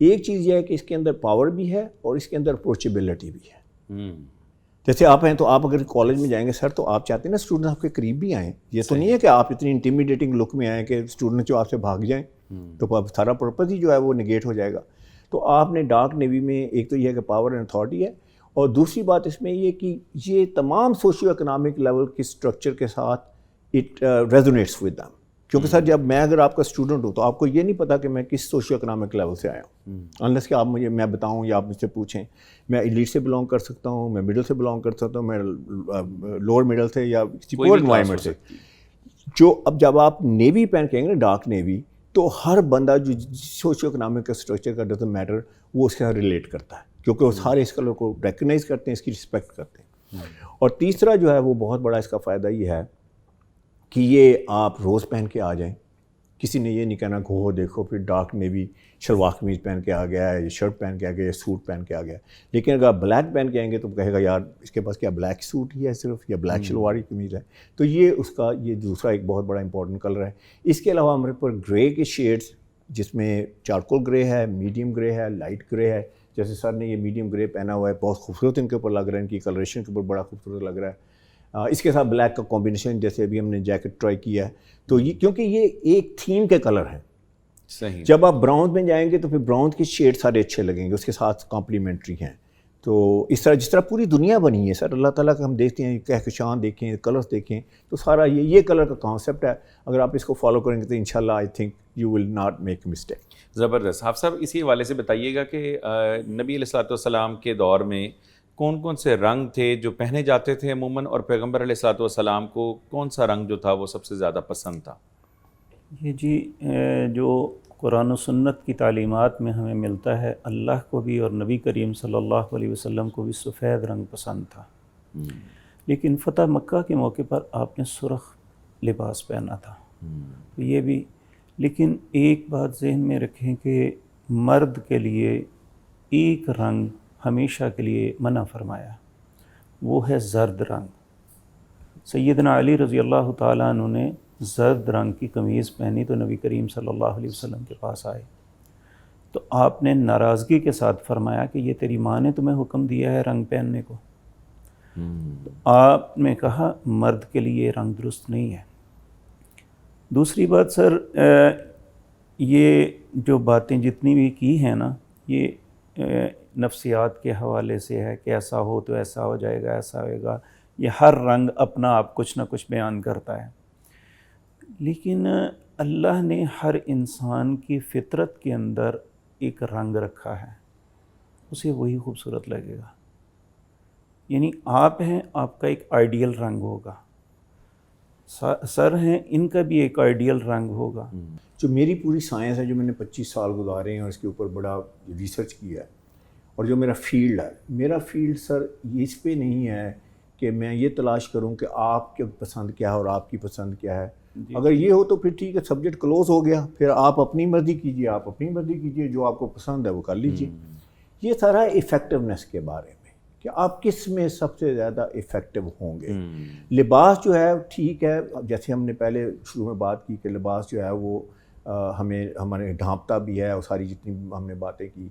ایک چیز یہ ہے کہ اس کے اندر پاور بھی ہے اور اس کے اندر اپروچیبلٹی بھی ہے. جیسے آپ ہیں تو آپ اگر کالج میں جائیں گے سر، تو آپ چاہتے ہیں نا اسٹوڈنٹ آپ کے قریب بھی آئیں. یہ تو نہیں ہے کہ آپ اتنی انٹیمیڈیٹنگ لک میں آئیں کہ اسٹوڈنٹ جو آپ سے بھاگ جائیں، تو سارا پرپز ہی جو ہے وہ نگیٹ ہو جائے گا. تو آپ نے ڈارک نیوی میں ایک تو یہ ہے کہ پاور اینڈ اتھارٹی ہے، اور دوسری بات اس میں یہ کہ یہ تمام سوشیو اکنامک لیول کے اسٹرکچر کے ساتھ اٹ ریزونیٹس ود دیم. کیونکہ سر جب میں اگر آپ کا اسٹوڈنٹ ہوں تو آپ کو یہ نہیں پتا کہ میں کس سوشیو اکنامک لیول سے آیا ہوں، انلیس کہ آپ مجھے میں بتاؤں یا آپ مجھ سے پوچھیں. میں ایلیٹ سے بلانگ کر سکتا ہوں، میں مڈل سے بلانگ کر سکتا ہوں، میں لوور مڈل سے یا کسی پور انوائرمنٹ سے. جو اب جب آپ نیوی پہن کہیں گے نا، ڈارک نیوی، تو ہر بندہ جو سوشیو اکنامک کا اسٹرکچر کا ڈزنٹ میٹر، وہ اس کے ساتھ ریلیٹ کرتا ہے، کیونکہ وہ سارے اس کلر کو ریکگنائز کرتے ہیں، اس کی رسپیکٹ کرتے ہیں. اور تیسرا جو ہے وہ بہت بڑا اس کا فائدہ یہ ہے کہ یہ آپ روز پہن کے آ جائیں، کسی نے یہ نہیں کہنا کہ ہو دیکھو پھر ڈارک نیوی شلوار قمیض پہن کے آ گیا ہے، یا شرٹ پہن کے آ گیا، یا سوٹ پہن کے آ گیا. لیکن اگر آپ بلیک پہن کے آئیں گے تو کہے گا یار اس کے پاس کیا بلیک سوٹ ہی ہے صرف، یا بلیک شلوار قمیض ہے. تو یہ اس کا یہ دوسرا ایک بہت بڑا امپورٹنٹ کلر ہے. اس کے علاوہ ہمارے پر گرے کے شیڈز، جس میں چارکول گرے ہے، میڈیم گرے ہے، لائٹ گرے ہے. جیسے سر نے یہ میڈیم گرے پہنا ہوا ہے، بہت خوبصورت ان کے اوپر لگ رہا ہے، ان کی کلریشن کے اوپر بڑا خوبصورت لگ رہا ہے. اس کے ساتھ بلیک کا کمبینیشن، جیسے ابھی ہم نے جیکٹ ٹرائی کیا ہے، تو یہ کیونکہ یہ ایک تھیم کے کلر ہیں. صحیح. جب آپ براؤن میں جائیں گے تو پھر براؤن کے شیڈ سارے اچھے لگیں گے، اس کے ساتھ کمپلیمنٹری ہیں. تو اس طرح جس طرح پوری دنیا بنی ہے سر، اللہ تعالیٰ کا ہم دیکھتے ہیں، کہکشان دیکھیں، کلرز دیکھیں، تو سارا یہ کلر کا کانسیپٹ ہے. اگر آپ اس کو فالو کریں گے تو انشاءاللہ I think you will not make a mistake. زبردست. حافظ صاحب اسی حوالے سے بتائیے گا کہ نبی علیہ الصلوۃ والسلام کے دور میں کون کون سے رنگ تھے جو پہنے جاتے تھے عموماً، اور پیغمبر علیہ الصلوۃ والسلام کو کون سا رنگ جو تھا وہ سب سے زیادہ پسند تھا؟ یہ جی جو قرآن و سنت کی تعلیمات میں ہمیں ملتا ہے، اللہ کو بھی اور نبی کریم صلی اللہ علیہ وسلم کو بھی سفید رنگ پسند تھا. لیکن فتح مکہ کے موقع پر آپ نے سرخ لباس پہنا تھا. تو یہ بھی، لیکن ایک بات ذہن میں رکھیں کہ مرد کے لیے ایک رنگ ہمیشہ کے لیے منع فرمایا، وہ ہے زرد رنگ. سیدنا علی رضی اللہ تعالیٰ عنہ نے زرد رنگ کی قمیض پہنی تو نبی کریم صلی اللہ علیہ وسلم کے پاس آئے تو آپ نے ناراضگی کے ساتھ فرمایا کہ یہ تیری ماں نے تمہیں حکم دیا ہے رنگ پہننے کو. تو آپ نے کہا مرد کے لیے یہ رنگ درست نہیں ہے. دوسری بات سر، یہ جو باتیں جتنی بھی کی ہیں نا، یہ نفسیات کے حوالے سے ہے کہ ایسا ہو تو ایسا ہو جائے گا، ایسا ہوئے گا. یہ ہر رنگ اپنا آپ کچھ نہ کچھ بیان کرتا ہے. لیکن اللہ نے ہر انسان کی فطرت کے اندر ایک رنگ رکھا ہے، اسے وہی خوبصورت لگے گا. یعنی آپ ہیں، آپ کا ایک آئیڈیل رنگ ہوگا، سر ہیں، ان کا بھی ایک آئیڈیل رنگ ہوگا. جو میری پوری سائنس ہے، جو میں نے 25 سال گزارے ہیں اور اس کے اوپر بڑا ریسرچ کیا ہے، اور جو میرا فیلڈ ہے، میرا فیلڈ سر اس پہ نہیں ہے کہ میں یہ تلاش کروں کہ آپ کے پسند کیا ہے اور آپ کی پسند کیا ہے. اگر یہ ہو تو پھر ٹھیک ہے، سبجیکٹ کلوز ہو گیا، پھر آپ اپنی مرضی کیجئے، آپ اپنی مرضی کیجئے، جو آپ کو پسند ہے وہ کر لیجئے. یہ سارا ایفیکٹونیس کے بارے میں کہ آپ کس میں سب سے زیادہ ایفیکٹو ہوں گے. لباس جو ہے ٹھیک ہے، جیسے ہم نے پہلے شروع میں بات کی کہ لباس جو ہے وہ ہمارے ڈھانپتا بھی ہے، اور ساری جتنی ہم نے باتیں کی،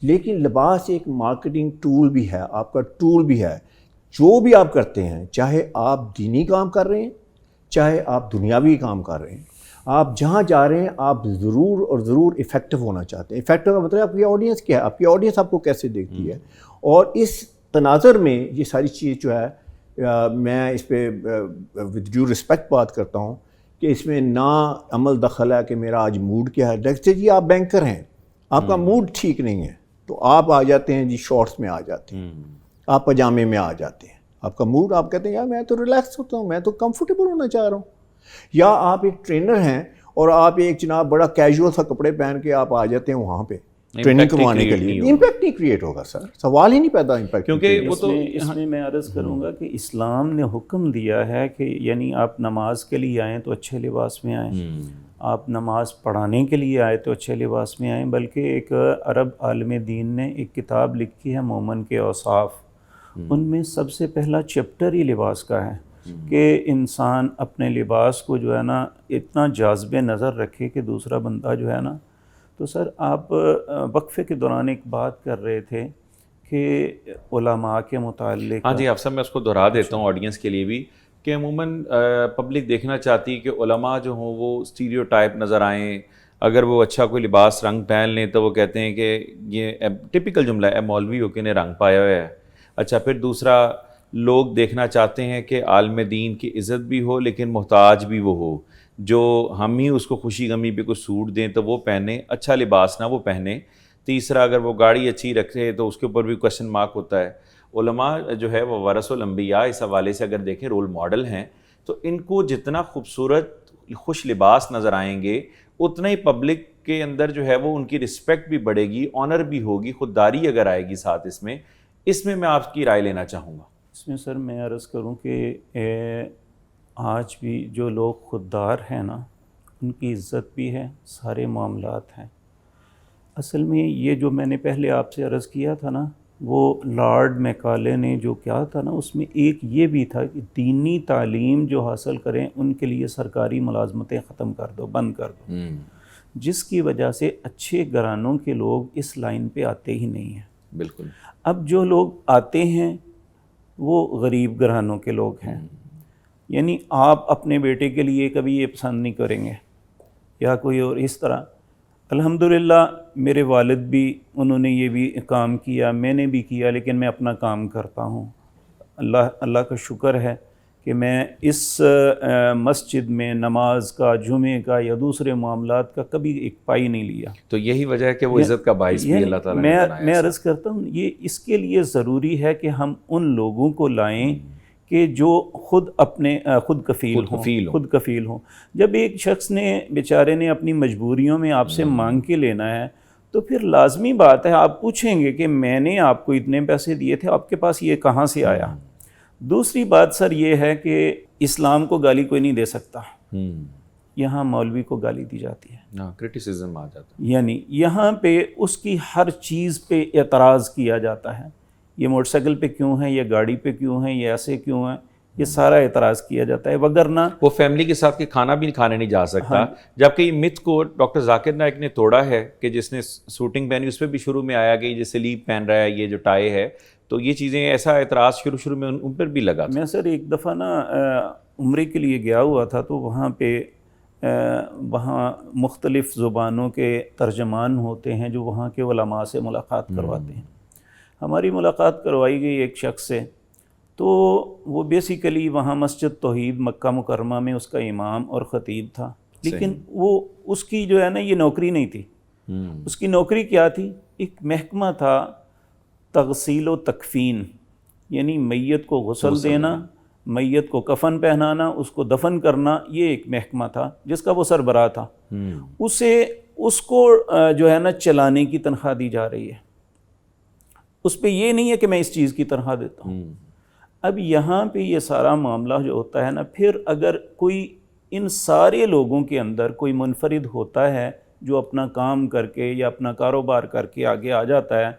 لیکن لباس ایک مارکیٹنگ ٹول بھی ہے، آپ کا ٹول بھی ہے. جو بھی آپ کرتے ہیں، چاہے آپ دینی کام کر رہے ہیں، چاہے آپ دنیاوی کام کر رہے ہیں، آپ جہاں جا رہے ہیں آپ ضرور اور ضرور افیکٹو ہونا چاہتے ہیں. افیکٹو کا مطلب آپ کی آڈینس کیا ہے، آپ کی آڈینس آپ کو کیسے دیکھتی ہے. اور اس تناظر میں یہ ساری چیز جو ہے، میں اس پہ ود ڈیو رسپیکٹ بات کرتا ہوں کہ اس میں نہ عمل دخل ہے کہ میرا آج موڈ کیا ہے. دیکھتے جی آپ بینکر ہیں، آپ کا موڈ ٹھیک نہیں ہے تو آپ آ جاتے ہیں جی شارٹس میں آ جاتے ہیں، آپ پجامے میں آ جاتے ہیں. آپ کا موڈ، آپ کہتے ہیں یار میں تو ریلیکس ہوتا ہوں، میں تو کمفرٹیبل ہونا چاہ رہا ہوں. یا آپ ایک ٹرینر ہیں اور آپ ایک جناب بڑا کیجول سا کپڑے پہن کے آپ آ جاتے ہیں وہاں پہ ٹریننگ کروانے کے لیے. امپیکٹ نہیں کریٹ ہوگا سر، سوال ہی نہیں پیدا امپیکٹ. کیونکہ وہ تو اس میں میں عرض کروں گا کہ اسلام نے حکم دیا ہے کہ یعنی آپ نماز کے لیے آئیں تو اچھے لباس میں آئیں، آپ نماز پڑھانے کے لیے آئے تو اچھے لباس میں آئیں. بلکہ ایک عرب عالم دین نے ایک کتاب لکھی ہے مومن کے اوصاف، ان میں سب سے پہلا چیپٹر ہی لباس کا ہے کہ انسان اپنے لباس کو جو ہے نا اتنا جاذب نظر رکھے کہ دوسرا بندہ جو ہے نا. تو سر آپ وقفے کے دوران ایک بات کر رہے تھے کہ علماء کے متعلق. ہاں جی آپ سب، میں اس کو دہرا دیتا ہوں آڈینس کے لیے بھی کہ عموماً پبلک دیکھنا چاہتی ہے کہ علماء جو ہوں وہ اسٹیریو ٹائپ نظر آئیں. اگر وہ اچھا کوئی لباس رنگ پہن لیں تو وہ کہتے ہیں کہ یہ ٹپیکل جملہ ہے، مولوی ہو کے نے رنگ پایا ہوا ہے. اچھا، پھر دوسرا لوگ دیکھنا چاہتے ہیں کہ عالم دین کی عزت بھی ہو لیکن محتاج بھی وہ ہو، جو ہم ہی اس کو خوشی غمی پہ کوئی سوٹ دیں تو وہ پہنے، اچھا لباس نہ وہ پہنے. تیسرا، اگر وہ گاڑی اچھی رکھے تو اس کے اوپر بھی کویشچن مارک ہوتا ہے. علماء جو ہے وہ ورث الانبیاء، اس حوالے سے اگر دیکھیں رول ماڈل ہیں، تو ان کو جتنا خوبصورت خوش لباس نظر آئیں گے اتنا ہی پبلک کے اندر جو ہے وہ ان کی رسپیکٹ بھی بڑھے گی، آنر بھی ہوگی، خودداری اگر آئے گی ساتھ. اس میں میں آپ کی رائے لینا چاہوں گا. اس میں سر میں عرض کروں کہ آج بھی جو لوگ خوددار ہیں نا، ان کی عزت بھی ہے، سارے معاملات ہیں. اصل میں یہ جو میں نے پہلے آپ سے عرض کیا تھا نا، وہ لارڈ میکالے نے جو کیا تھا نا، اس میں ایک یہ بھی تھا کہ دینی تعلیم جو حاصل کریں ان کے لیے سرکاری ملازمتیں ختم کر دو، بند کر دو. جس کی وجہ سے اچھے گھرانوں کے لوگ اس لائن پہ آتے ہی نہیں ہیں. بالکل. اب جو لوگ آتے ہیں وہ غریب گھرانوں کے لوگ ہیں. یعنی آپ اپنے بیٹے کے لیے کبھی یہ پسند نہیں کریں گے یا کوئی اور اس طرح. الحمدللہ میرے والد بھی انہوں نے یہ بھی کام کیا، میں نے بھی کیا، لیکن میں اپنا کام کرتا ہوں. اللہ کا شکر ہے کہ میں اس مسجد میں نماز کا، جمعے کا یا دوسرے معاملات کا کبھی ایک پائی نہیں لیا. تو یہی وجہ ہے کہ وہ عزت کا باعث بھی اللہ تعالیٰ نے بنایا. میں عرض کرتا ہوں یہ اس کے لیے ضروری ہے کہ ہم ان لوگوں کو لائیں کہ جو خود کفیل ہوں. جب ایک شخص نے بیچارے نے اپنی مجبوریوں میں آپ سے مانگ کے لینا ہے تو پھر لازمی بات ہے آپ پوچھیں گے کہ میں نے آپ کو اتنے پیسے دیے تھے، آپ کے پاس یہ کہاں سے آیا. دوسری بات سر یہ ہے کہ اسلام کو گالی کوئی نہیں دے سکتا، یہاں مولوی کو گالی دی جاتی ہے، کرٹیسزم آ جاتا ہے. یعنی یہاں پہ اس کی ہر چیز پہ اعتراض کیا جاتا ہے. یہ موٹر سائیکل پہ کیوں ہے، یہ گاڑی پہ کیوں ہے، یہ ایسے کیوں ہے، یہ سارا اعتراض کیا جاتا ہے. وگرنہ وہ فیملی کے ساتھ کھانا بھی کھانے نہیں جا سکتا. جبکہ یہ مت کو ڈاکٹر ذاکر نائک نے توڑا ہے کہ جس نے سوٹنگ پہنی اس پہ بھی شروع میں آیا کہ یہ سلیپ پہن رہا ہے، یہ جو ٹائی ہے، تو یہ چیزیں ایسا اعتراض شروع میں ان پر بھی لگا. میں سر ایک دفعہ نا عمرے کے لیے گیا ہوا تھا، تو وہاں مختلف زبانوں کے ترجمان ہوتے ہیں جو وہاں کے علماء سے ملاقات کرواتے ہیں. ہماری ملاقات کروائی گئی ایک شخص سے، تو وہ بیسیکلی وہاں مسجد توحید مکہ مکرمہ میں اس کا امام اور خطیب تھا، لیکن وہ اس کی جو ہے نا یہ نوکری نہیں تھی. اس کی نوکری کیا تھی؟ ایک محکمہ تھا تغسیل و تکفین، یعنی میت کو غسل دینا، میت کو کفن پہنانا، اس کو دفن کرنا، یہ ایک محکمہ تھا جس کا وہ سربراہ تھا. اس کو جو ہے نا چلانے کی تنخواہ دی جا رہی ہے. اس پہ یہ نہیں ہے کہ میں اس چیز کی تنخواہ دیتا ہوں. اب یہاں پہ یہ سارا معاملہ جو ہوتا ہے نا، پھر اگر کوئی ان سارے لوگوں کے اندر کوئی منفرد ہوتا ہے جو اپنا کام کر کے یا اپنا کاروبار کر کے آگے آ جاتا ہے،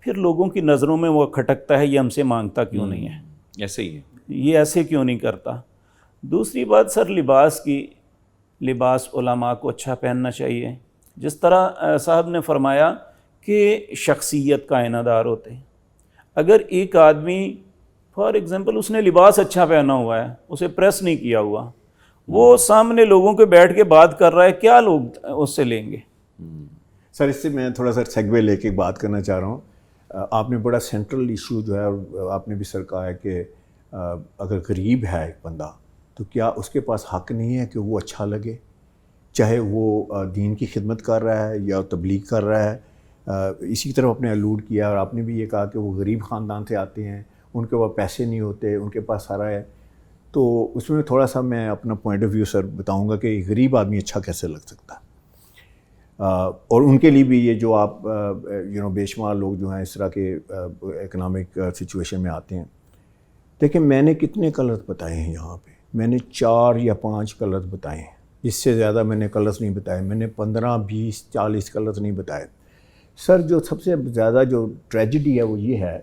پھر لوگوں کی نظروں میں وہ کھٹکتا ہے یہ ہم سے مانگتا کیوں نہیں ہے، ایسے ہی ہے، یہ ایسے کیوں نہیں کرتا. دوسری بات سر لباس علماء کو اچھا پہننا چاہیے. جس طرح صاحب نے فرمایا کہ شخصیت کا آئینہ دار ہوتے ہیں. اگر ایک آدمی فار ایگزامپل اس نے لباس اچھا پہنا ہوا ہے، اسے پریس نہیں کیا ہوا، وہ سامنے لوگوں کے بیٹھ کے بات کر رہا ہے، کیا لوگ اس سے لیں گے؟ سر اس سے میں تھوڑا سا سیگوے لے کے بات کرنا چاہ رہا ہوں. آپ نے بڑا سینٹرل ایشو جو ہے، اور آپ نے بھی سر کہا ہے کہ اگر غریب ہے ایک بندہ تو کیا اس کے پاس حق نہیں ہے کہ وہ اچھا لگے، چاہے وہ دین کی خدمت کر رہا ہے یا تبلیغ کر رہا ہے. اسی کی طرف آپ نے الوڈ کیا، اور آپ نے بھی یہ کہا کہ وہ غریب خاندان سے آتے ہیں، ان کے پاس پیسے نہیں ہوتے، ان کے پاس سارا ہے. تو اس میں تھوڑا سا میں اپنا پوائنٹ آف ویو سر بتاؤں گا کہ غریب آدمی اچھا کیسے لگ سکتا ہے. اور ان کے لیے بھی یہ جو آپ بے شمار لوگ جو ہیں اس طرح کے اکنامک سچویشن میں آتے ہیں. دیکھیں میں نے کتنے کلرز بتائے ہیں یہاں پہ، میں نے 4 یا 5 کلرز بتائے ہیں، اس سے زیادہ میں نے کلرز نہیں بتائے. میں نے 15 20 40 کلرز نہیں بتائے. سر جو سب سے زیادہ جو ٹریجڈی ہے وہ یہ ہے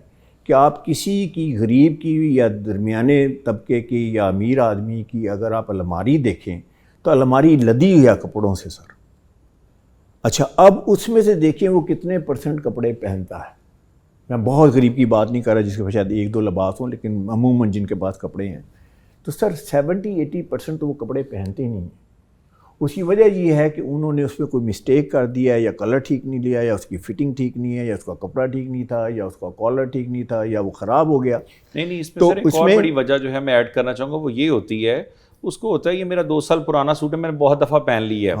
کہ آپ کسی کی غریب کی یا درمیانے طبقے کی یا امیر آدمی کی اگر آپ الماری دیکھیں تو الماری لدی ہوئی ہے کپڑوں سے سر. اچھا اب اس میں سے دیکھیں وہ کتنے % کپڑے پہنتا ہے. میں بہت غریب کی بات نہیں کر رہا جس کے پاس شاید 1-2 لباس ہوں، لیکن عموماً جن کے پاس کپڑے ہیں تو سر 70-80% تو وہ کپڑے پہنتے ہی نہیں ہیں. اس کی وجہ یہ ہے کہ انہوں نے اس میں کوئی مسٹیک کر دیا، یا کلر ٹھیک نہیں لیا، یا اس کی فٹنگ ٹھیک نہیں ہے، یا اس کا کپڑا ٹھیک نہیں تھا، یا اس کا کالر ٹھیک نہیں تھا، یا وہ خراب ہو گیا. نہیں اس میں سر ایک اور بڑی وجہ جو ہے میں ایڈ کرنا چاہوں گا وہ یہ ہوتی ہے، اس کو ہوتا ہے یہ میرا 2 سال پرانا سوٹ ہے، میں نے بہت دفعہ پہن لی ہے.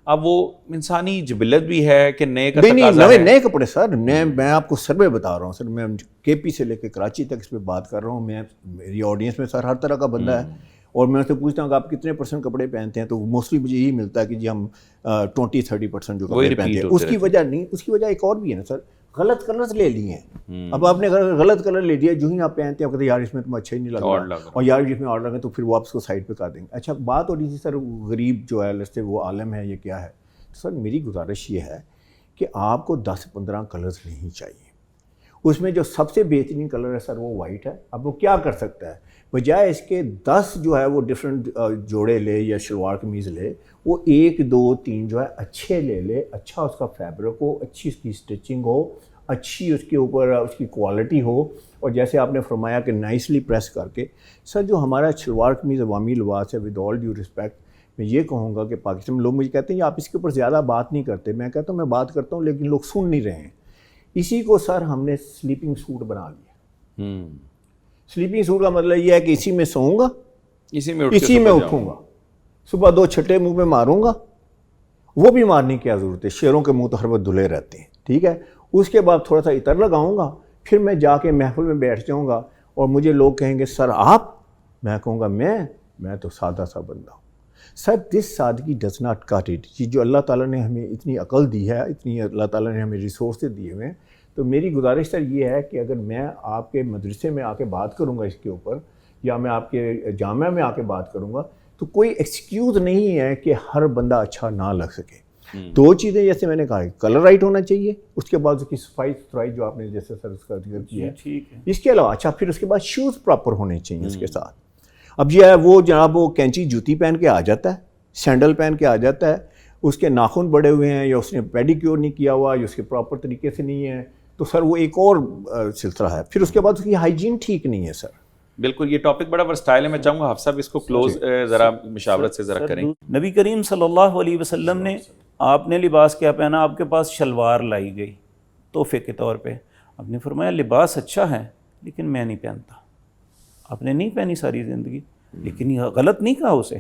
اب وہ انسانی جبلت بھی ہے کہ نئے کا تقاضا ہے. نئے کپڑے سر، میں آپ کو سروے بتا رہا ہوں سر، میں کے پی سے لے کے کراچی تک اس پہ بات کر رہا ہوں. میری آڈینس میں سر ہر طرح کا بندہ ہے، اور میں اس سے پوچھتا ہوں کہ آپ کتنے % کپڑے پہنتے ہیں، تو موسٹلی مجھے یہی ملتا ہے کہ جی ہم 20-30% جو کپڑے پہنتے ہیں. اس کی وجہ نہیں، اس کی وجہ ایک اور بھی ہے نا سر، غلط کلرز لے لیے ہیں. اب آپ نے غلط کلر لے لیا، جو ہی آپ پہنتے ہیں آپ کہتے ہیں یار اس میں تمہیں اچھا ہی نہیں لگ رہا، اور یار جس میں اور لگے تو پھر وہ آپ اس کو سائڈ پہ کر دیں گے. اچھا بات ہو رہی تھی سر غریب جو ہے لستے وہ عالم ہے، یہ کیا ہے. سر میری گزارش یہ ہے کہ آپ کو 10-15 کلرز نہیں چاہیے. اس میں جو سب سے بہترین کلر ہے سر وہ وائٹ ہے. اب وہ کیا کر سکتا ہے، بجائے اس کے 10 جو ہے وہ ڈفرینٹ جوڑے لے یا شلوار قمیض لے، وہ 1 2 3 جو ہے اچھے لے لے، اچھا اس کا فیبرک ہو، اچھی اس کی اسٹچنگ ہو، اچھی اس کے اوپر اس کی کوالٹی ہو، اور جیسے آپ نے فرمایا کہ نائسلی پریس کر کے. سر جو ہمارا شلوار قمیض عوامی لباس ہے، ود آل ڈیو رسپیکٹ میں یہ کہوں گا کہ پاکستان لوگ مجھے کہتے ہیں آپ اس کے اوپر زیادہ بات نہیں کرتے. میں کہتا ہوں میں بات کرتا ہوں لیکن لوگ سن نہیں رہے ہیں. اسی کو سر ہم نے سلیپنگ سوٹ بنا لیا. سلیپنگ سوٹ کا مطلب یہ ہے کہ اسی میں سوؤں گا، اسی میں اٹھوں گا، صبح 2 چھٹے منہ پہ ماروں گا. وہ بھی مارنے کی کیا ضرورت ہے، شیروں کے منہ تو ہر وقت دھلے رہتے ہیں. ٹھیک ہے، اس کے بعد تھوڑا سا عطر لگاؤں گا، پھر میں جا کے محفل میں بیٹھ جاؤں گا اور مجھے لوگ کہیں گے سر آپ، میں کہوں گا میں تو سادہ سا بندہ ہوں. سر دس سادگی ڈز ناٹ کٹ اٹ. یہ جو اللہ تعالیٰ نے ہمیں اتنی عقل دی ہے، اتنی اللہ تعالیٰ نے ہمیں ریسورسز دیے ہوئے ہیں، تو میری گزارش سر یہ ہے کہ اگر میں آپ کے مدرسے میں آ کے بات کروں گا اس کے اوپر، یا میں آپ کے جامعہ میں آ کے بات کروں گا، تو کوئی ایکسکیوز نہیں ہے کہ ہر بندہ اچھا نہ لگ سکے. 2 چیزیں جیسے میں نے کہا، کلر رائٹ ہونا چاہیے، اس کے بعد اس کی صفائی ستھرائی جو آپ نے جیسے سر اس کا ذکر کیا ہے، اس کے علاوہ اچھا پھر اس کے بعد شوز پراپر ہونے چاہیے اس کے ساتھ. اب یہ ہے وہ جناب وہ کینچی جوتی پہن کے آ جاتا ہے، سینڈل پہن کے آ جاتا ہے، اس کے ناخن بڑے ہوئے ہیں، یا اس نے پیڈیکیور نہیں کیا ہوا، یا اس کے پراپر طریقے سے نہیں ہے، تو سر وہ ایک اور سلسلہ ہے. پھر اس کے بعد اس کی ہائیجین ٹھیک نہیں ہے. سر بالکل یہ ٹاپک بڑا ورسٹائل ہے. میں چاہوں گا حافظ صاحب اس کو کلوز ذرا مشاورت سے ذرا کریں. نبی کریم صلی اللہ علیہ وسلم نے، آپ نے لباس کیا پہنا؟ آپ کے پاس شلوار لائی گئی تحفے کے طور پہ. آپ نے فرمایا لباس اچھا ہے لیکن میں نہیں پہنتا. آپ نے نہیں پہنی ساری زندگی، لیکن یہ غلط نہیں کہا اسے.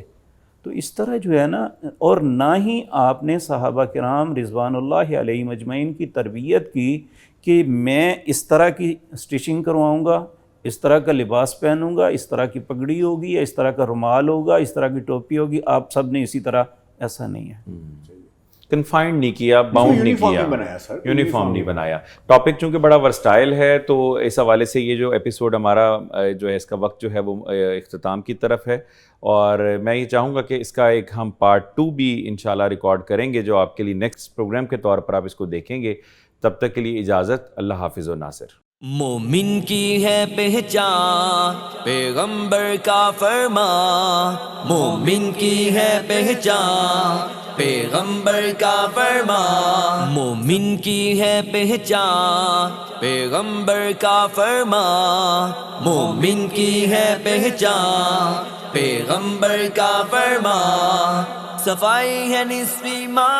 تو اس طرح جو ہے نا، اور نہ ہی آپ نے صحابہ کرام رضوان اللہ علیہم اجمعین کی تربیت کی کہ میں اس طرح کی اسٹیچنگ کرواؤں گا، اس طرح کا لباس پہنوں گا، اس طرح کی پگڑی ہوگی، یا اس طرح کا رومال ہوگا، اس طرح کی ٹوپی ہوگی. آپ سب نے اسی طرح، ایسا نہیں ہے. کنفائنڈ نہیں کیا، باؤنڈ نہیں کیا، یونیفارم نہیں بنایا. ٹاپک چونکہ بڑا ورسٹائل ہے، تو اس حوالے سے یہ جو ایپیسوڈ ہمارا جو ہے اس کا وقت جو ہے وہ اختتام کی طرف ہے. اور میں یہ چاہوں گا کہ اس کا ایک ہم پارٹ 2 بھی انشاءاللہ ریکارڈ کریں گے، جو آپ کے لیے نیکسٹ پروگرام کے طور پر آپ اس کو دیکھیں گے. تب تک کے لیے اجازت. اللہ حافظ و ناصر. مومن کی ہے پہچان پیغمبر کا فرمان، مومن کی ہے پہچان پیغمبر کا فرمان، مومن کی ہے پہچان پیغمبر کا فرمان، مومن کی ہے پہچان پیغمبر کا فرمان. صفائی ہے نصف ایمان،